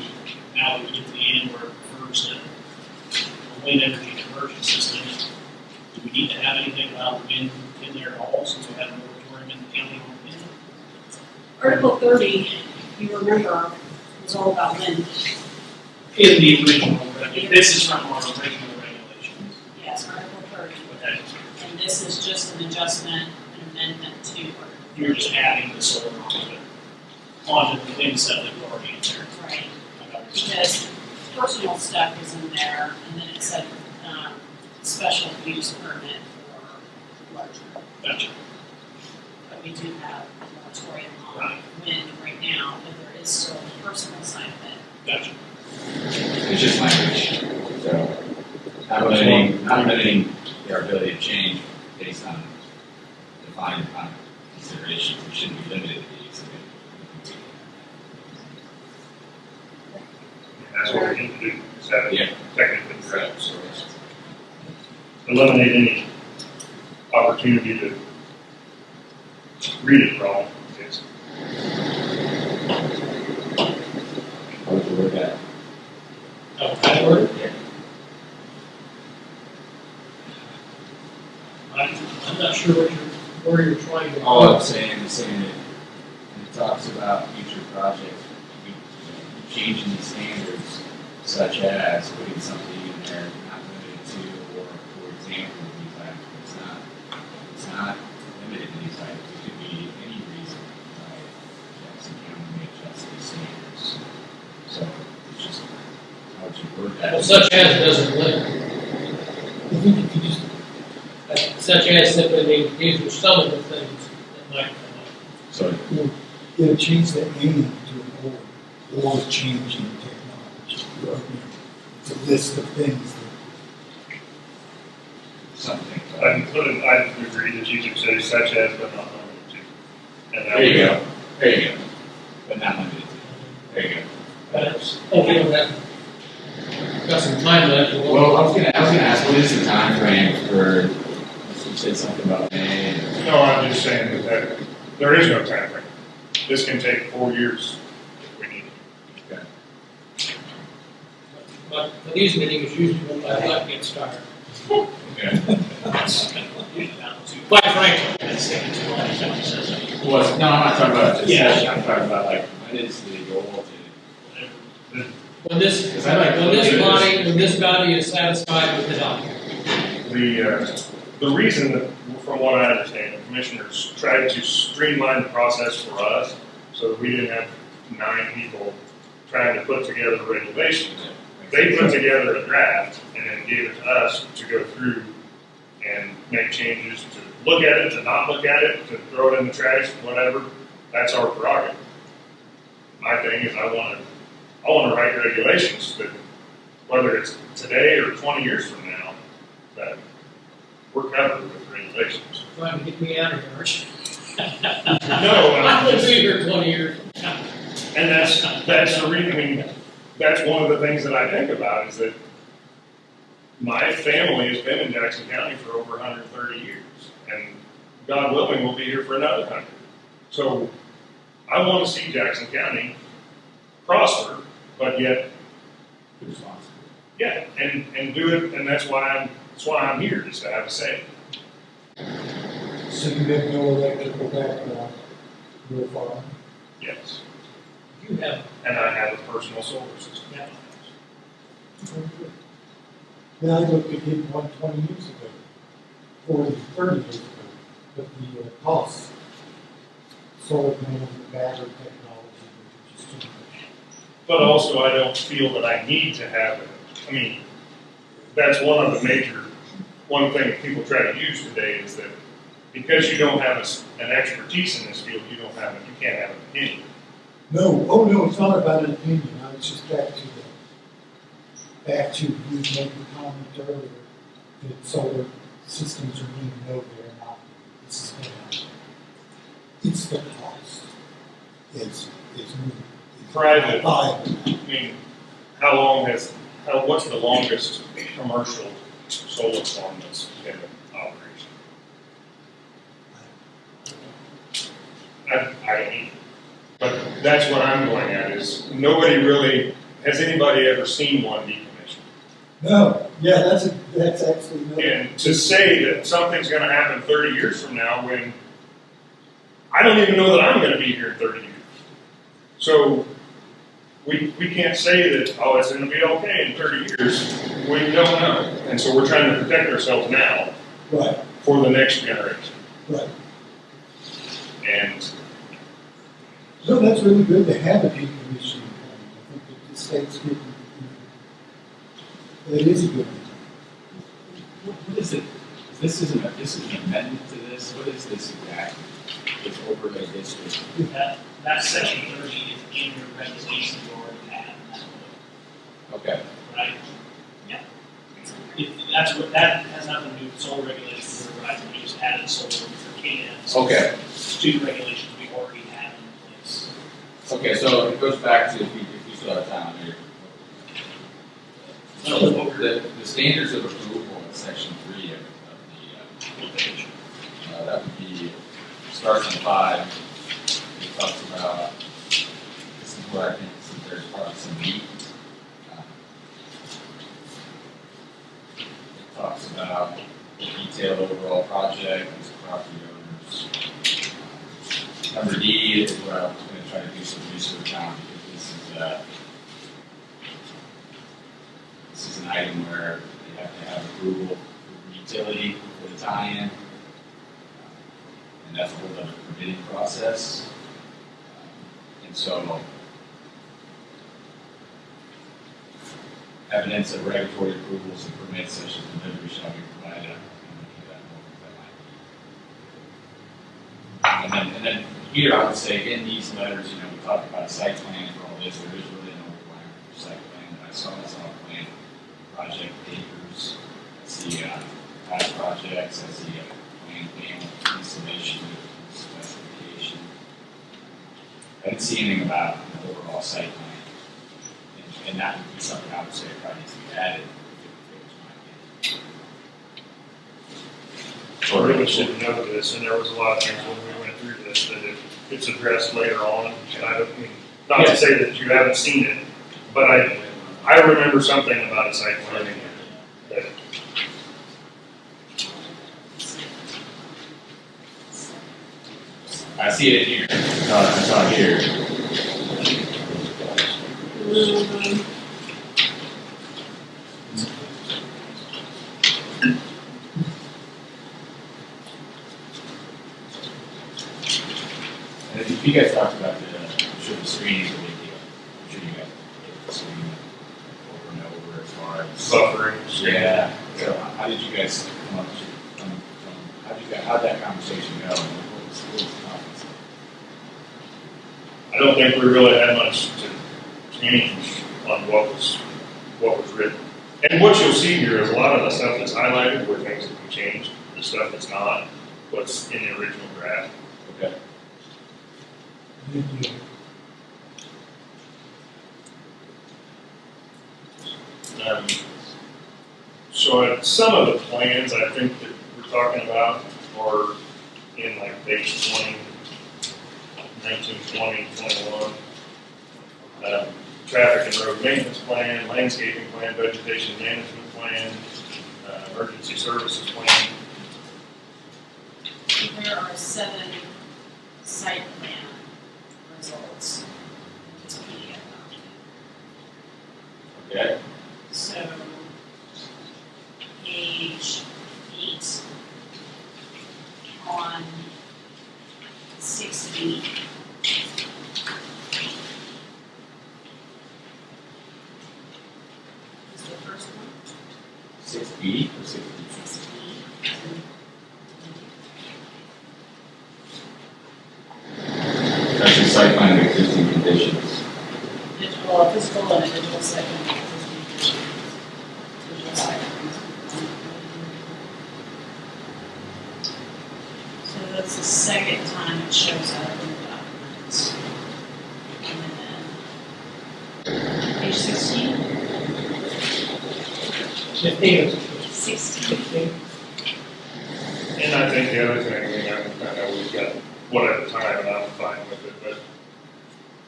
Now that we get to the end where it refers to the wind energy conversion system, do we need to have anything about wind in there at all since we have a moratorium in the county on wind? Article 30, if you remember, was all about wind. In the original, this is from our original regulations. Yes, Article 30. Okay, And this is just an adjustment, an amendment to Article 30. you're just adding the solar onto the wind stuff that was already in there. Right. Okay. Because personal stuff is in there, and then it said, special use permit for larger. Gotcha. But we do have a moratorium on Right. wind right now, but there is still the personal side of it. Gotcha. It's just language, so not limiting their ability to change based on defined kind of considerations. We shouldn't be limited to these. That's what we need to do, is have Yeah. it technically correct. Correct. So it's eliminate any opportunity to read it wrong, I guess. How would you word that? Oh, that word? Yeah. I'm not sure where you're trying to. All I'm saying is saying that when it talks about future projects, changing the standards, such as putting something in there not limited to, or for example, these items. It's not limited to these items. It could be any reason why Jackson County may adjust these standards. So it's just how would you word that? Well, such as doesn't limit. I think if you just, Such as simply means these are some of the things that might come up. So it'll change the aim to or changing technology. It's a list of things that something. I can put it, I agree that you could say such as, but not limited to. And that There you would- go. There you go. But not limited to. There you go. But, okay, we have got some time left. Well, I was gonna ask, what is the time frame for, you said something about May? No, I'm just saying that there is no time frame. This can take 4 years if we need it. Okay. My but for these meetings, usually when my luck gets tired. Okay. Quite frankly. Well, no, I'm not talking about this Yeah. session, I'm talking about like, when is the goal to? When this, Because I like when this body is satisfied with the document. The reason that, from what I understand, the commissioners tried to streamline the process for us so that we didn't have 9 people trying to put together regulations. They put together a draft and then gave it to us to go through and make changes, to look at it, to not look at it, to throw it in the trash, whatever. That's our prerogative. My thing is I want to write regulations that, whether it's today or 20 years from now, that we're covered with regulations. Trying to get me out of here, aren't you? No, I will be here 20 years. and that's the reason. I mean, that's one of the things that I think about is that my family has been in Jackson County for over 130 years, and God willing, we'll be here for another 100. So I want to see Jackson County prosper, but yet, yeah, and do it, and that's why I'm here, just to have a say. So you have no electrical background, no farm? Yes, You have, and I have a personal solar system. yeah. Then I looked at it 120 years ago, 40, 30 years ago, but the costs, solar panels and battery technology were just too much. But also, I don't feel that I need to have it. I mean, that's one thing that people try to use today is that because you don't have an expertise in this field, you can't have an opinion. No, oh no, it's not about an opinion, I was just back to you made the comment earlier that solar systems are being no, they're not. It's the cost. It's Private. Buy. I mean, what's the longest commercial solar farm that's been in operation? I don't either. But that's what I'm going at is has anybody ever seen one decommissioned? No, yeah, that's actually no. And to say that something's going to happen 30 years from now when I don't even know that I'm going to be here in 30 years. So we can't say that, it's going to be okay in 30 years. We don't know. And so we're trying to protect ourselves now Right, for the next generation. right. And No, that's really good to have a decommissioning plan. I think that the state's getting, that is a good thing. What is it? This is an amendment to this, what is this exactly? It's overlay district. That section 30 is in your regulations you already have in that book, Okay, right? Yeah. That has nothing to do with solar regulations, right? We just added solar for cans. okay, To the regulations we already have in place. okay, so it goes back to, if you still have time here. So the standards of approval in section 3 of the page, that would be, starts on 5, it talks about, this is where I think there's probably some meat. It talks about the detailed overall project, as property owners. Number D is where I was going to try to do some research on, because this is an item where they have to have approval for utility for the tie-in. And that's a whole other permitting process. And so, evidence of regulatory approvals and permits such as delivery shall be provided. And then here I would say in these letters, we talk about a site plan for all this. There is really no requirement for site plan. I saw plan, project papers, I see past projects, I see plan panel installation specification. I didn't see anything about an overall site plan. And that would be something I would say probably needs to be added. I really should know this, and there was a lot of things when we went through this that it's addressed later on. And I don't mean, not to say that you haven't seen it, but I remember something about a site planning that, I see it here. No, it's not here. And if you guys talked about should the screening is a big deal. I'm sure you guys did the screening over and over as far as buffering. yeah. So how did you guys come up how'd that conversation go? And what was the topics? I don't think we really had much to change on what was written. And what you'll see here is a lot of the stuff that's highlighted were things that we changed. The stuff that's not what's in the original draft. Okay. So some of the plans I think that we're talking about are in like page 20, 19, 20, 21. Traffic and road maintenance plan, landscaping plan, vegetation management plan, emergency services plan. There are 7 site plan results in this PDF document. Okay. So, page 8 on 6B. Is the first one? 6B or 6B? 6B. That's a site plan of existing conditions. Digital, physical and a digital site plan. Digital site plan. So that's the second time it shows up in the documents. And then, page 16? 15. 16. And I think the other thing, I know we've got one at a time, and I'm fine with it, but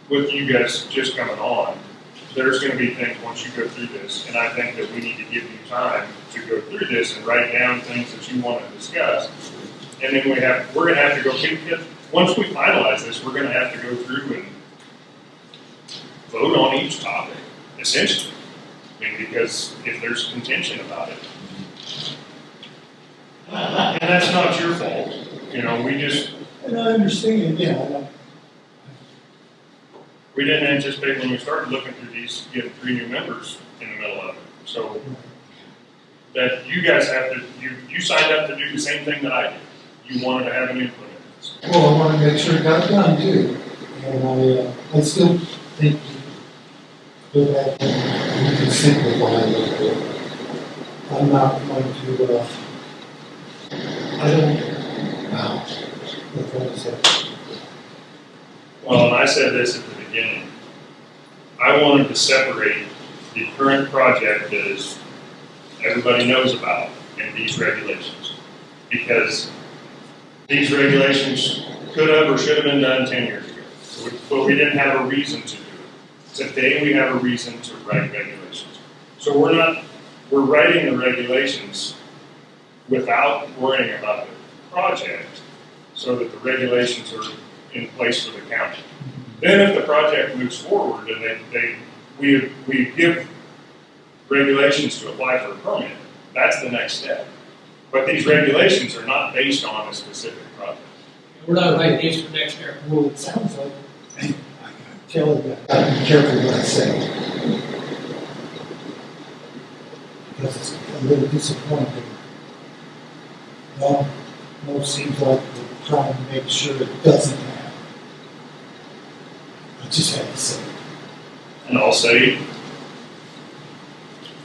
with you guys just coming on, there's going to be things once you go through this, and I think that we need to give you time to go through this and write down things that you want to discuss. And then we're going to have to go, once we finalize this, we're going to have to go through and vote on each topic, essentially. I mean, because if there's contention about it. And that's not your fault. You know, And I understand, yeah. we didn't anticipate when we started looking through these, getting 3 new members in the middle of it. So that you guys have to, you signed up to do the same thing that I did. You wanted to have an input in this. Well, I want to make sure it got done too. And I still think you go back and you can simplify it a little bit. I'm not going to, I don't, wow, what can I say? Well, and I said this at the beginning. I wanted to separate the current project that is everybody knows about and these regulations. Because these regulations could have or should have been done 10 years ago. But we didn't have a reason to do it. Today we have a reason to write regulations. So we're writing the regulations without worrying about the project so that the regulations are in place for the county. Then if the project moves forward and we give regulations to apply for a permit, that's the next step. But these regulations are not based on a specific project. We're not writing these for next year. Well, it sounds like, I can tell you, I gotta be careful what I say. Because it's a little disappointing. Well, it seems like we're trying to make sure it doesn't happen. I just had to say. And I'll say,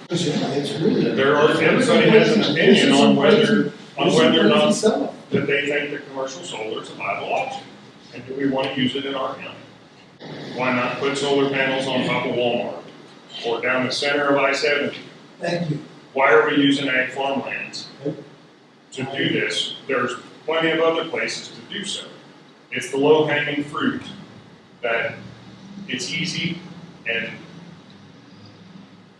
Because, yeah, it's really. everybody has an opinion on whether or not Stuff. that they think that commercial solar is a viable option. And do we want to use it in our county? Why not put solar panels on top of Walmart or down the center of I-70? Thank you. Why are we using ag farmlands to do this? There's plenty of other places to do so. It's the low-hanging fruit that it's easy and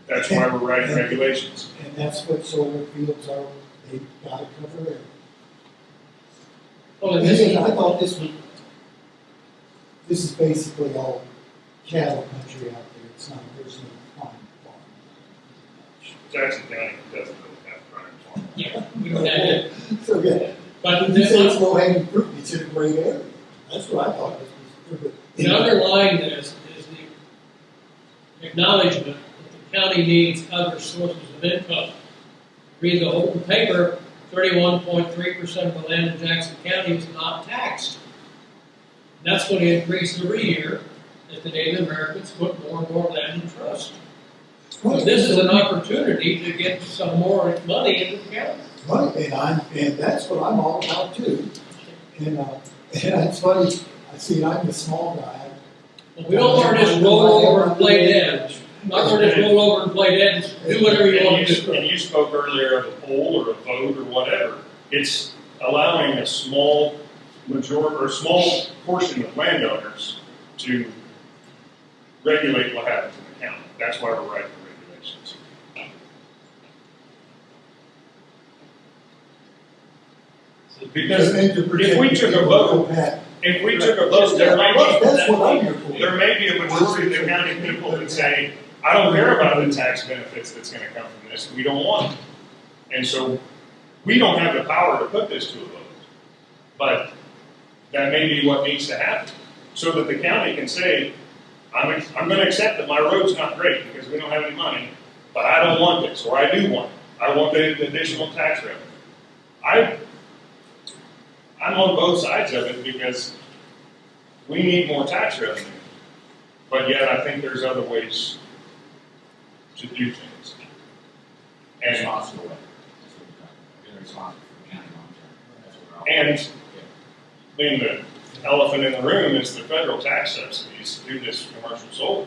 That's why we're writing regulations. And that's what solar fields are, they gotta cover it. Well, in this, And I thought this is basically all cattle country out there, it's not, there's no farm. Jackson County doesn't really have prime farm. yeah, we don't have it. So, yeah, But you say it's the low hanging fruit, it's in a great area, that's what I thought this was. underlying this is the acknowledgement that the county needs other sources of income. Read the whole paper, 31.3% of the land in Jackson County is not taxed. And that's going to increase every year as the Native Americans put more and more land in trust. So this is an opportunity to get some more money into the county. Right, and that's what I'm all about too. And it's funny, I see, I'm the small guy. Well, we don't want to just roll over and play dead. Not going to just roll over and play dead and do whatever you want to do. And you spoke earlier of a poll or a vote or whatever. It's allowing a small majority or small portion of landowners to regulate what happens in the county. That's why we're writing the regulations. Because if we took a vote, there may That's what I'm here for. be a majority of the county people that say, I don't care about the tax benefits that's going to come from this. We don't want it. And so we don't have the power to put this to a vote. But that may be what needs to happen so that the county can say, I'm going to accept that my road's not great because we don't have any money, but I don't want this, or I do want it. I want the additional tax revenue. I'm on both sides of it because we need more tax revenue. But yet I think there's other ways to do things. And Responsible way. Being responsible for the county long term. That's what we're all. And I mean, the elephant in the room is the federal tax subsidies to do this commercial solar.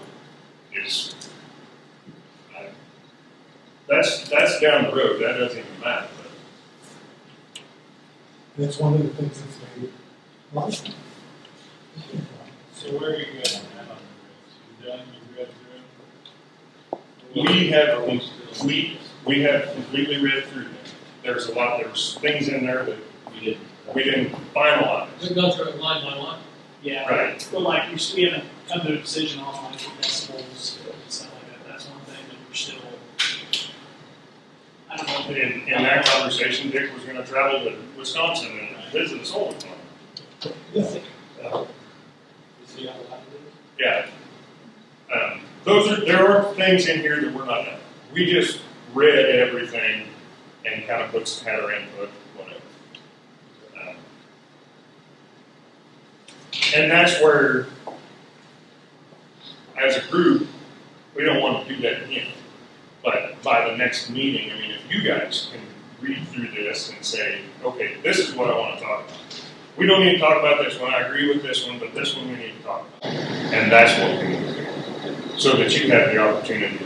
That's down the road. That doesn't even matter. But That's one of the things that's made it life. So where are you going now? You done, you read through we have completely read through them. There's things in there that we didn't finalize. We've gone through it line by line. Yeah, Right. but like we haven't come to a decision on like the decibels and stuff like that. That's one thing that we're still. I don't know. In that conversation, Dick was going to travel to Wisconsin and visit a solar farm. Yeah. There are things in here that we're not done. We just read everything and kind of had our input, whatever. And that's where, as a group, we don't want to do that again. But by the next meeting, I mean, if you guys can read through this and say, okay, this is what I want to talk about. We don't need to talk about this one. I agree with this one, but this one we need to talk about. And that's what we need to do. So that you have the opportunity to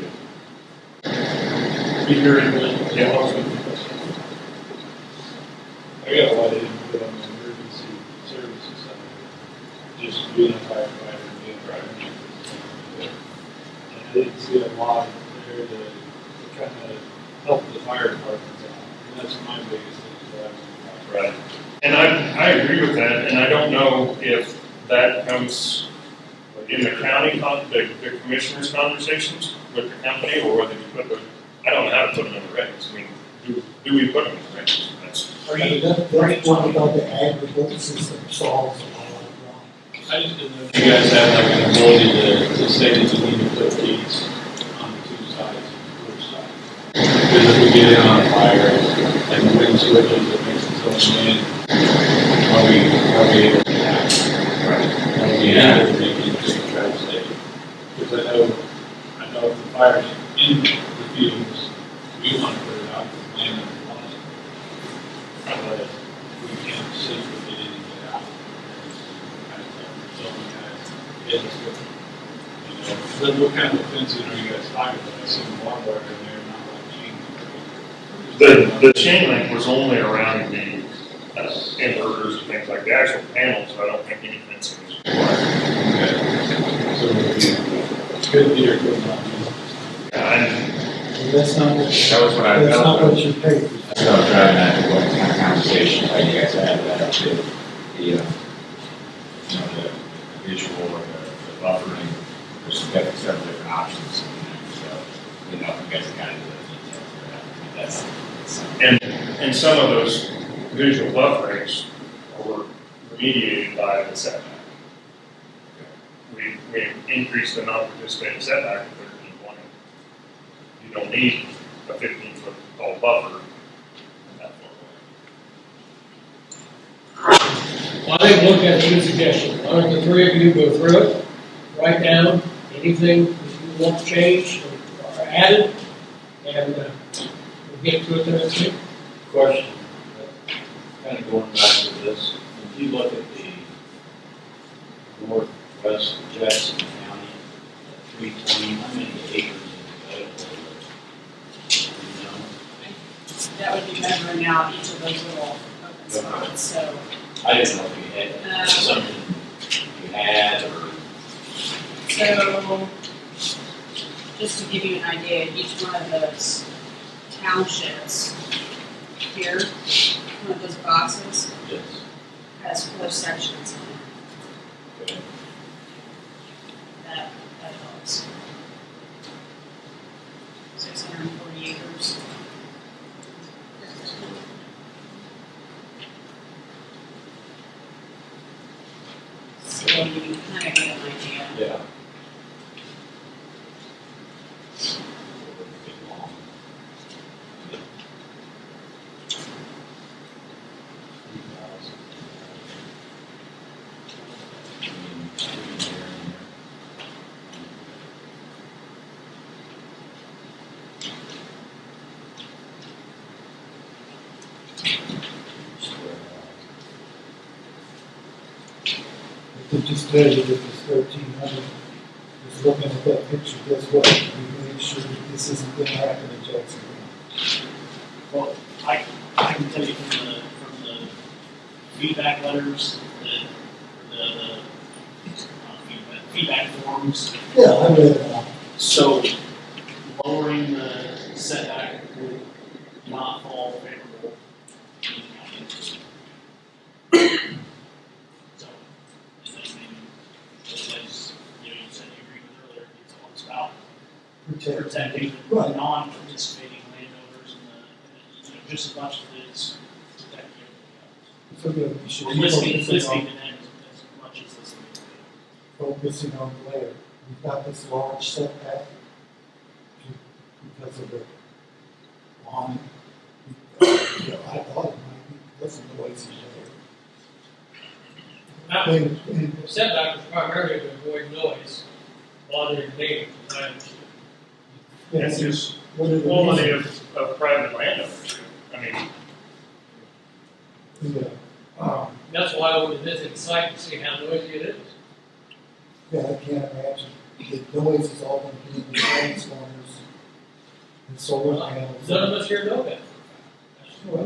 be very good. Yeah. I got a lot of input on the emergency services side. Just being a firefighter and being a driver. And I didn't see a lot there to kind of help the fire departments out. And that's my biggest thing that I was about. Right. And I agree with that, and I don't know if that comes in the county, the commissioners' conversations with the company, or whether you put I don't know how to put them in the regs. I mean, do we put them in the regs? That's one about the agricultural system solves a lot of problems. I just didn't know if you guys had like an ability to say that you need to put gates on the two sides, which side. Because if we get in on a fire and the wind switches, it makes its own wind. Are we able to act? Are we able to make it just try to stay? Because I know if the fire's in the fields, we want to put it out for land that we want it. But we can't safely get in and get out. Kind of tough. So we kind of hit us with, then what kind of fencing are you guys talking about? I see barbed wire in there, not like chain link. The chain link was only around the inverters and things like the actual panels. So I don't think any fencing is required. Okay. So it would be good to hear good enough. And that's not what, That was what I, that's that not was what you paid. that's what I was driving at, what kind of conversation, like you guys had, that the, you know, the visual or the buffering, there's several different options. So, you know, you guys got into the details for that. I mean, that's And some of those visual bufferings were remediated by the setback. We increased the non-participating setback to 1320. You don't need a 15-foot tall buffer in that far away. Well, I think look at a good suggestion. Why don't the three of you go through it, write down anything that you want changed or added, and we'll get to it the next week. Question, kind of going back to this, if you look at the northwest of Jackson County, 320, how many acres is available? You know? That would be measuring out each of those little open spots, so. I didn't know if you had something you had or. So, just to give you an idea, each one of those townships here, one of those boxes, Yes. has 4 sections in it. Okay. That helps. 640 acres. So you can kind of get an idea. Yeah. I could just tell you that this 1,300, just looking at that picture, guess what? We made sure that this isn't gonna happen in Jackson County. Well, I can tell you from the feedback letters, the feedback forms. Yeah, I read it all. So lowering the setback would not fall favorable to the county. So, and then maybe, as you said you agreed with earlier, it's always about Protect. protecting the Right. non-participating landowners and just as much as it is protecting So yeah, we should everybody be else. focusing Listening on, to them as much as listening to them. focusing on glare. We've got this large setback because of the lawn. You know, I thought it might be because of the noise Now, there. And the setback was primarily to avoid noise, bothering neighbors, as I understood. It's just what are the quality reasons? of private landowners. I mean, Yeah. That's why I went to visit the site to see how noisy it is. Yeah, I can't imagine. The noise is all going to be in the transformers and solar panels. None of us here know that.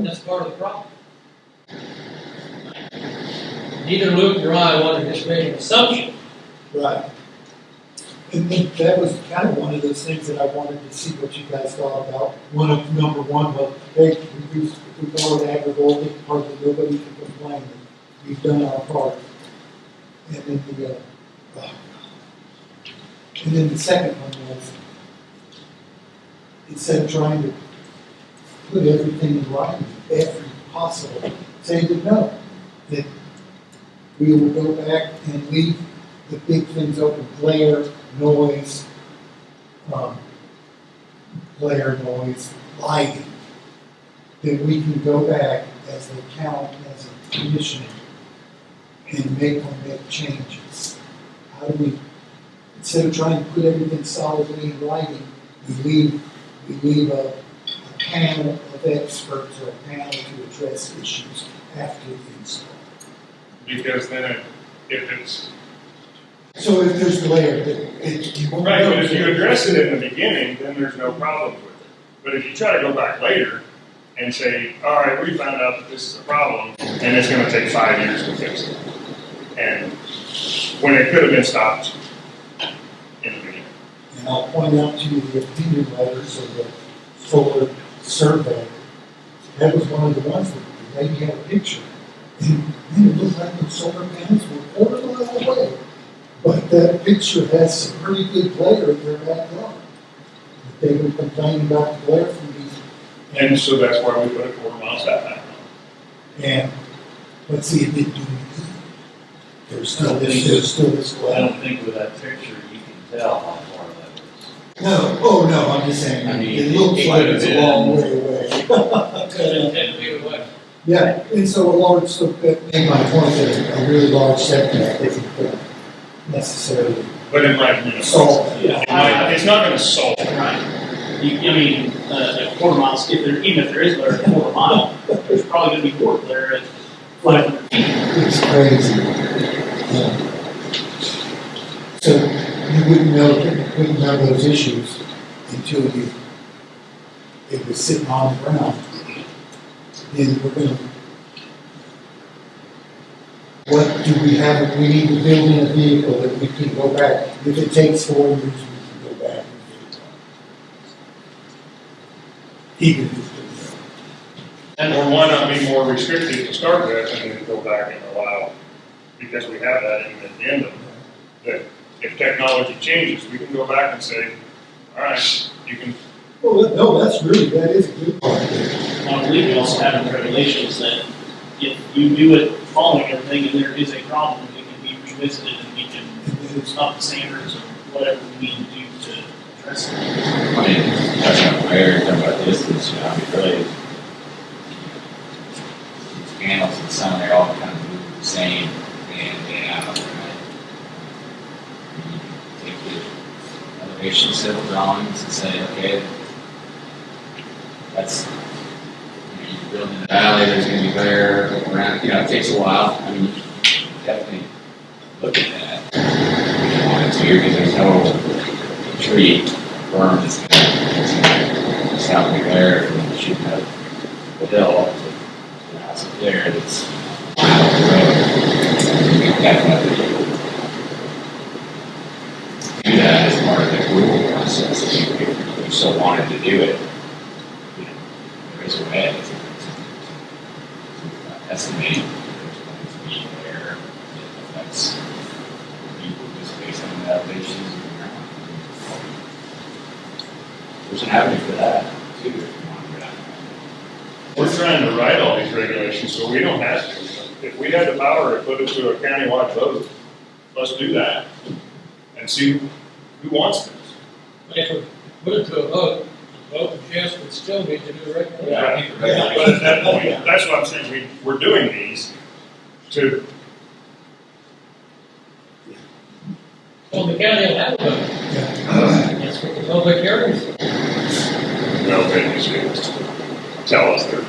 That's part of the problem. Neither Luke nor I wanted to just make an assumption. Right. And then that was kind of one of those things that I wanted to see what you guys thought about. Number one was, hey, we go to agriculture, hardly nobody can complain that we've done our part. And then the second one was, instead of trying to put everything in writing, every possible, say that no, that we will go back and leave the big things open, glare, noise, lighting, that we can go back as the count, as a commission, and make changes. How do we, instead of trying to put everything solidly in writing, we leave a panel of experts or a panel to address issues after the install. because then if it's So if there's glare, you won't right, know. but if you address it in the beginning, then there's no problem with it. But if you try to go back later and say, all right, we found out that this is a problem, and it's going to take 5 years to fix it, and when it could have been stopped in the beginning. And I'll point out to you the opinion letters or solar survey, that was one of the ones that the lady had a picture. And it looked like the solar panels were quarter mile away. But that picture has some pretty good glare in their backyard. They were complaining about the glare from these. And so that's why we put a quarter mile setback on. And, but see, it didn't do anything. There's still this I glare. don't think with that picture you can tell how far that is. No, oh no, I'm just saying, I mean, it looks it like could it's have a long been- way away. Within 10 feet away. Yeah, and so a large, so that made my point that a really large setback isn't necessarily But it might minimize. solve. It's not gonna solve it. Right. I mean, a quarter mile, even if there is glare at a quarter mile, there's probably gonna be more glare at 500 feet. It's crazy. Yeah. So you wouldn't know those issues until it was sitting on the ground. Then we're gonna, what do we have, we need to build in a vehicle that we can go back, if it takes 4 years, we can go back and get it done. Even if Or why not be more restrictive to start with and then go back and allow, because we have that in the addendum, that if technology changes, we can go back and say, all right, you can, well, no, that is a good part of it. Now, I believe we also have in the regulations that if you do it following everything and there is a problem, it can be revisited and we can stop the standards or whatever we need to do to address it. I mean, touching on fire, talking about distance, you know, I mean, really, these panels and sun, they all kind of move the same day in, day out, right? You take the elevation civil drawings and say, okay, that's, you know, you're building a valley, there's gonna be glare around, you know, it takes a while. I mean, you can definitely look at that if you wanted to, because there's no tree berm that's gonna stop the glare from shooting up the hill. The house up there that's a mile up the road. You can definitely do that as part of the approval process if you so wanted to do it. You know, there is a way to estimate there's going to be glare that affects people just based on the elevations of the ground. There's an avenue for that too, if you want to go down that. we're trying to write all these regulations so we don't have to. If we had the power to put it to a countywide vote, let's do that and see who wants this. If we put it to a vote of yes, would still need to do regulation. Yeah. But at that point, that's what I'm saying, we're doing these to, Well, the county will have a vote. That's what the public hearings are. well, they just tell us they're.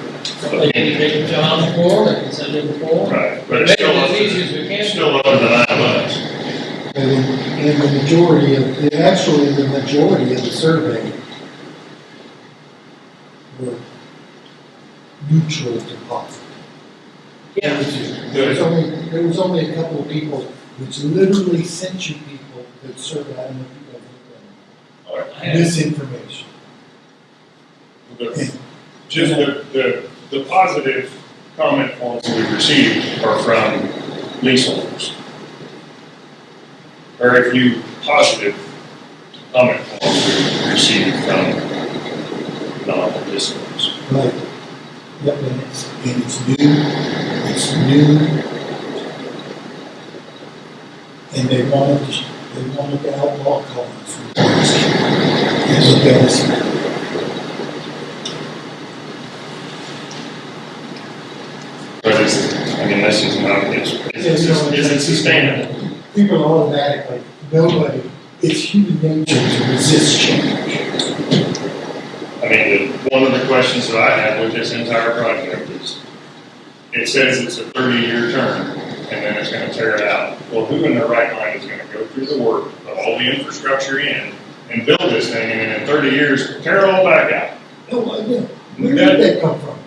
They can tell on the floor, they can send it before. Right, but it's Make still it up as easy as to, we can. still up to the 9 months. And in the majority of, actually, the majority of the survey were neutral to positive. Yeah. There was only a couple of people which literally sent you people that survey, I don't know if you guys All right. I have- misinformation. Just the positive comment forms we received are from leaseholders. Or if you positive comment forms we received from non-leaseholders. Right. Yep, and it's new. And they wanted to outlaw colors from Forest. And look at us. But it's, I mean, this is not, is it sustainable? People automatically, nobody, it's human nature to resist change. I mean, one of the questions that I have with this entire project is, it says it's a 30-year term, and then it's gonna tear it out. Well, who in their right mind is gonna go through the work, put all the infrastructure in, and build this thing, and then in 30 years, tear it all back out? No idea. Where did that come from?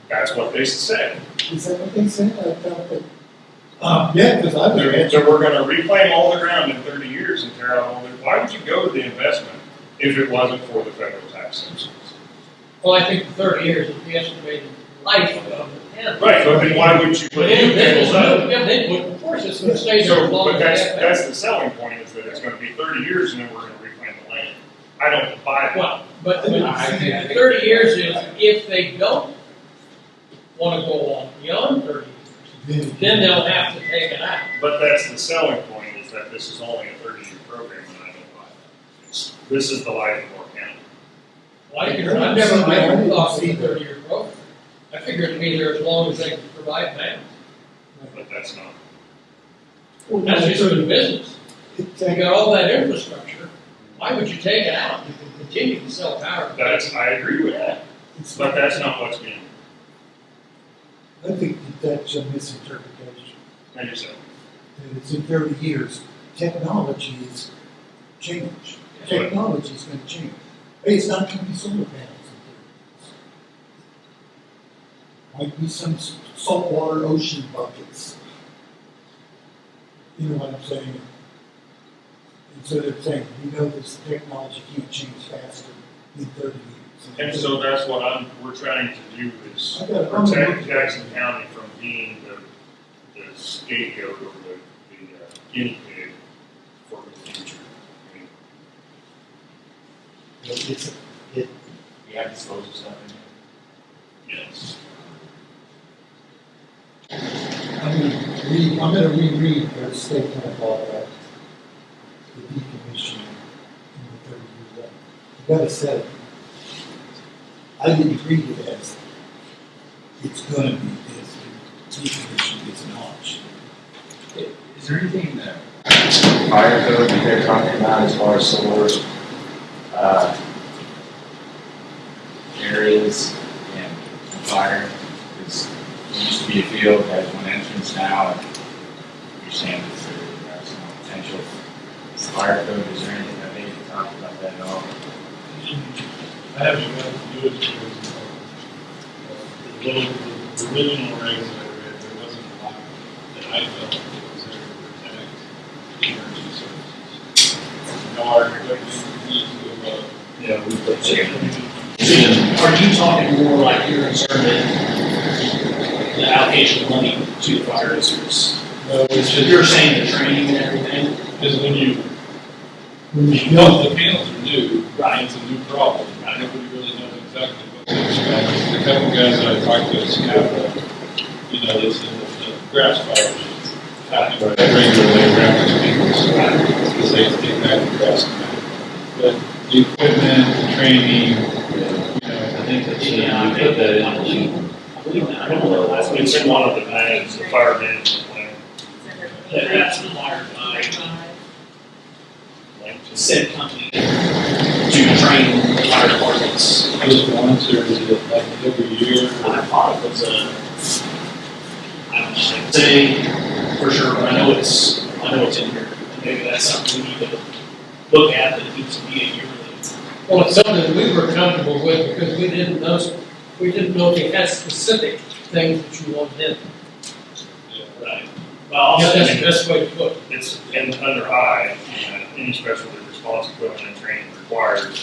That's what they said. Is that what they said? I thought that. Yeah, because I've been So we're gonna reclaim all the ground in 30 years and tear out all the, why would you go to the investment if it wasn't for the federal tax subsidies? Well, I think 30 years is the estimated life of the panel. Right, but then why wouldn't you put new panels up? Yeah, they would, of course, it's gonna stay there So, as long but as they have panels. that's the selling point, is that it's gonna be 30 years and then we're gonna reclaim the land. I don't buy that. Well, but I think- 30 years is if they don't wanna go on beyond 30 years, then they'll have to take it out. But that's the selling point, is that this is only a 30-year program, and I don't buy that. This is the life of our county. Well, I never thought it was a 30-year program. I figured it'd be there as long as they could provide panels. But that's not. That's just good business. You It's, got all that infrastructure, why would you take it out? You can continue to sell power. I agree with that, but that's not what's being, I think that's a misinterpretation. and you said, That it's in 30 years, technology is change. Technology is going to change. Hey, it's not going to be solar panels in 30 years. Might be some saltwater ocean buckets. You know what I'm saying? And so they're saying, we know this technology can't change faster in 30 years. and so that's what we're trying to do, is I got it. protect Jackson County from being the scapegoat or the guinea pig for the future. I mean, We have disposal stuff in here. yes. I'm going to reread their statement about the decommissioning in the 30 years. You got to say, I didn't read it as it's going to be this. Decommission is not. Is there anything in the fire code that they're talking about as far as solar, areas and fire? Because it used to be a field that has one entrance now, and you're saying that there's some potential fire code. Is there anything that they can talk about that at all? I haven't got to do it because the original regs that I read, there wasn't a lot that I felt was there to protect emergency services. Our equipment needs to go up. Yeah, we put So are you talking more like you're concerned with the allocation of money to the fire districts? No, it's just, You're saying the training and everything? because when you know the panels are new, Right. it's a new problem. Nobody really knows exactly what to expect. The couple guys that I talked to have, they said that the grass fires happen regularly around the people, because they take back the grass. But the equipment, the training, I think that's, we put that in. I believe that. I don't know the last one. It's in one of the plans, the fire management plan. That's required by said company to train the fire departments. those ones, or is it like every year? I thought it was I don't say for sure, but I know it's in here. Maybe that's something we need to look at, that it needs to be a yearly. Well, it's something that we were comfortable with because we didn't know if they had specific things that you wanted in. Right. Well, Yeah, also, that's the best way to put it. It's under I, any special response equipment and training required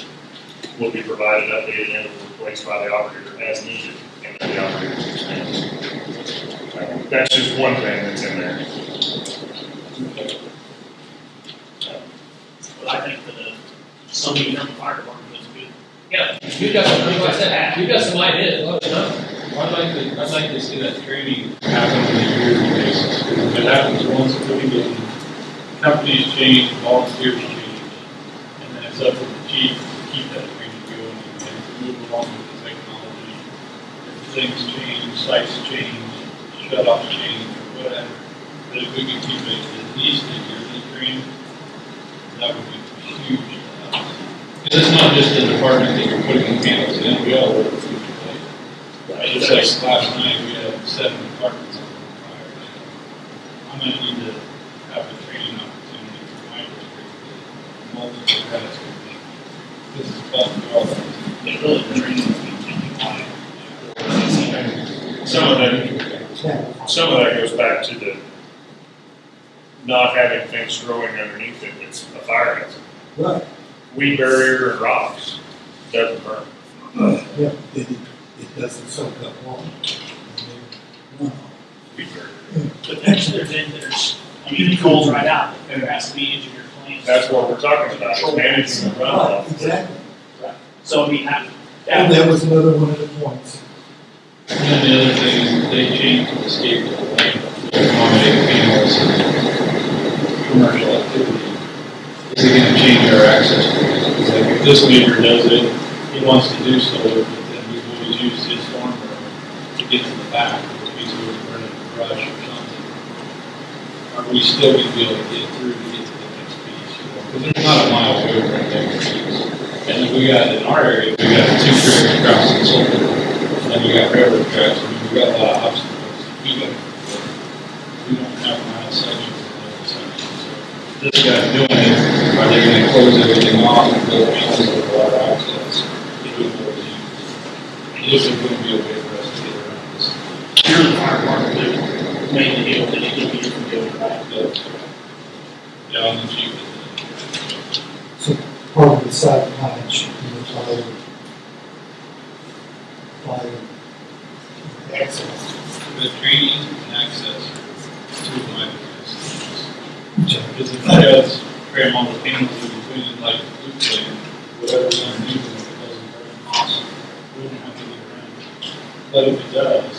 will be provided, updated, and replaced by the operator as needed, and at the operator's expense. That's just one thing that's in there. but I think that somebody from the fire department is good. Yeah, you got some, like I said, you got some ideas, let us know. I'd like to see that training happen on a yearly basis. If it happens once, typically, companies change, volunteers change, and then it's up to the chief to keep that training going and move along with the technology. If things change, sites change, shut-offs change, whatever, but if we could keep it at least a yearly training, that would be huge. Because it's not just the department that you're putting the panels in, we all work with each other. Just like last night, we had 7 departments on the fire. I'm gonna need to have a training opportunity for my district, multiple credits would be. This is tough to all of us. It really, the training is being taken Some of that goes back to the not having things growing underneath it. It's a fire hazard. Right. Weed barrier and rocks doesn't burn. Yeah, it doesn't soak up water. No. Potentially, then there's, I mean, it rolls right out, there has to be engineered plans. That's what we're talking about, is managing the runoff. Exactly. So, I mean, And that was another one of the points. And then the other thing is they changed the state of the land to accommodate panels and commercial activity. Is it gonna change our access points? Because like if this neighbor does it, he wants to do solar, but then we've always used his farm road to get to the back, which means we would run a brush or something. Are we still gonna be able to get through to get to the next piece? Because there's not a mile of road right there. And then we got, in our area, we got 2 trailers crossing solar. And we got railroad tracks, I mean, we got a lot of obstacles. We don't have mile sections and other sections. So this guy's doing it, are they gonna close everything off and build panels with a lot of access? It would be, this is gonna be a way for us to get around this. you're the fire department, that made the deal that it could be from doing right. Yeah, on the cheap. So part of the site knowledge, fire access. The training and access to my business. Because if he does cram all the panels in between, like the blue plan, whatever's underneath them, if it doesn't burn awesome, we wouldn't have to get around it. But if it does,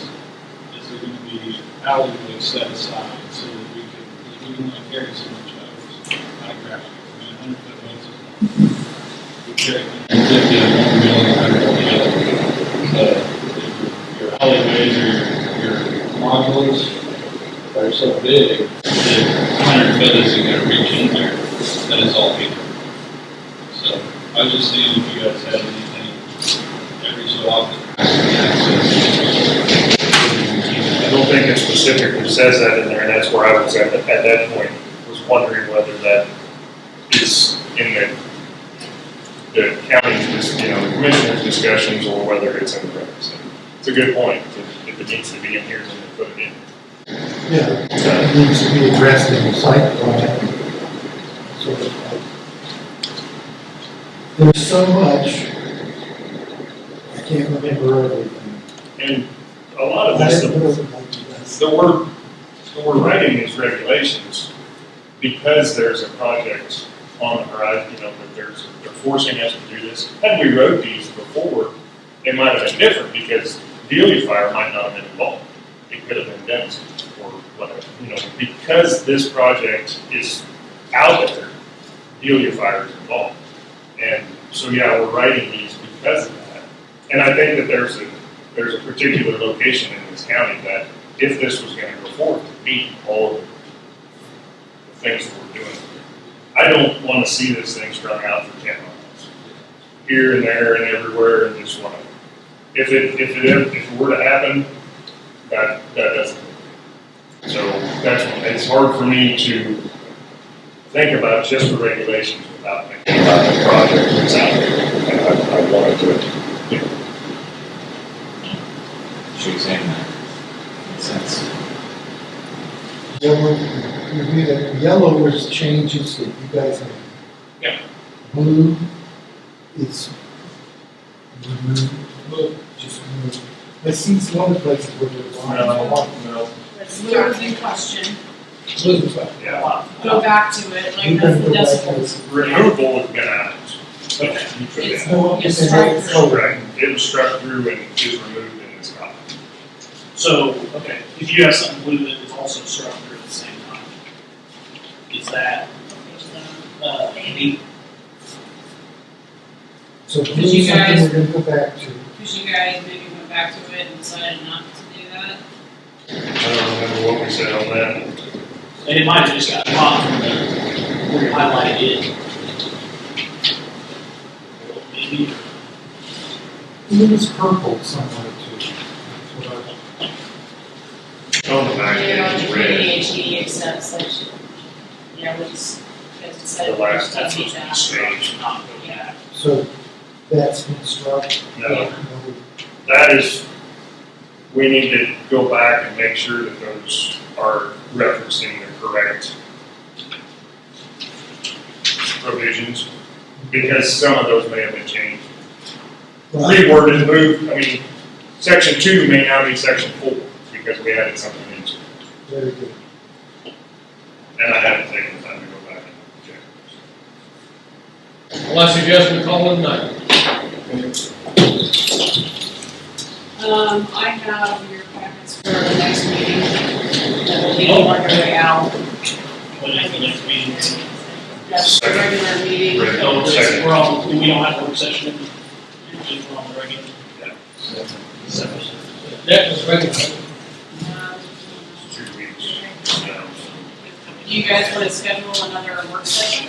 is there going to be alleyways set aside so that we can only carry so much hose, not graphic, I mean, 100-foot hoses. We carry 150 on one wheel and 100 on the other. Your alleyways or your modules are so big that 100 foot isn't going to reach in there, then it's all people. So I was just seeing if you guys had anything every so often. I don't think it specifically says that in there, and that's where I was at that point, was wondering whether that is in the county's, the commissioner's discussions, or whether it's in the regs. It's a good point. If it needs to be in here, then they put it in. Yeah, it needs to be addressed in the site plan. Sort of like, there's so much, I can't remember everything. And a lot of this, we're writing these regulations because there's a project on the horizon, that they're forcing us to do this. Had we wrote these before, it might have been different because Dealey Fire might not have been involved. It could have been Dennis or whatever. Because this project is out there, Dealey Fire is involved. And so, yeah, we're writing these because of that. And I think that there's a particular location in this county that if this was going to go forward to meet all of the things that we're doing, I don't want to see this thing strung out for 10 months. Here and there and everywhere, and just want to. If it were to happen, that doesn't. So it's hard for me to think about just the regulations without thinking about the project that's out there. And I wanted to. Should we say that? Makes sense. Yellow is changes that you guys have. Yeah. Blue is removed, just removed. I see some other places where there's lines. No. Let's move the question, Blue is up. Yeah. go back to it, like, You're that's gonna the go back decibels. to- Removal is going to happen. It's- No, I'm It's saying strike it's through. Correct. It was struck through and is removed in this copy. So, okay, if you have something blue that is also struck through at the same time, is that, maybe, So Did blue you is something guys- we're gonna go back to. because you guys maybe went back to it and decided not to do that? I don't remember what we said on that. and it might have just got caught from where you highlighted it. Maybe, It was purple somewhere too. That's what I- On the back Yeah, page, the red. ADHD accepts, like, yeah, we just, you guys The decided. last to time take was that. stage. not go back. So that's been struck. No, that is, we need to go back and make sure that those are referencing the correct provisions, because some of those may have been changed. reworded, moved, I mean, section 2 may now be section 4, because we added something into it. Very good. And I haven't taken the time to go back and check. Well, I suggest we call it a night. I have your packets for the next meeting. That will be on your way out. What is the next meeting? That's the regular meeting. Right. Oh, we're on, we don't have a work session. We're on the regular. That was regular. 2 weeks. Do you guys want to schedule another work session?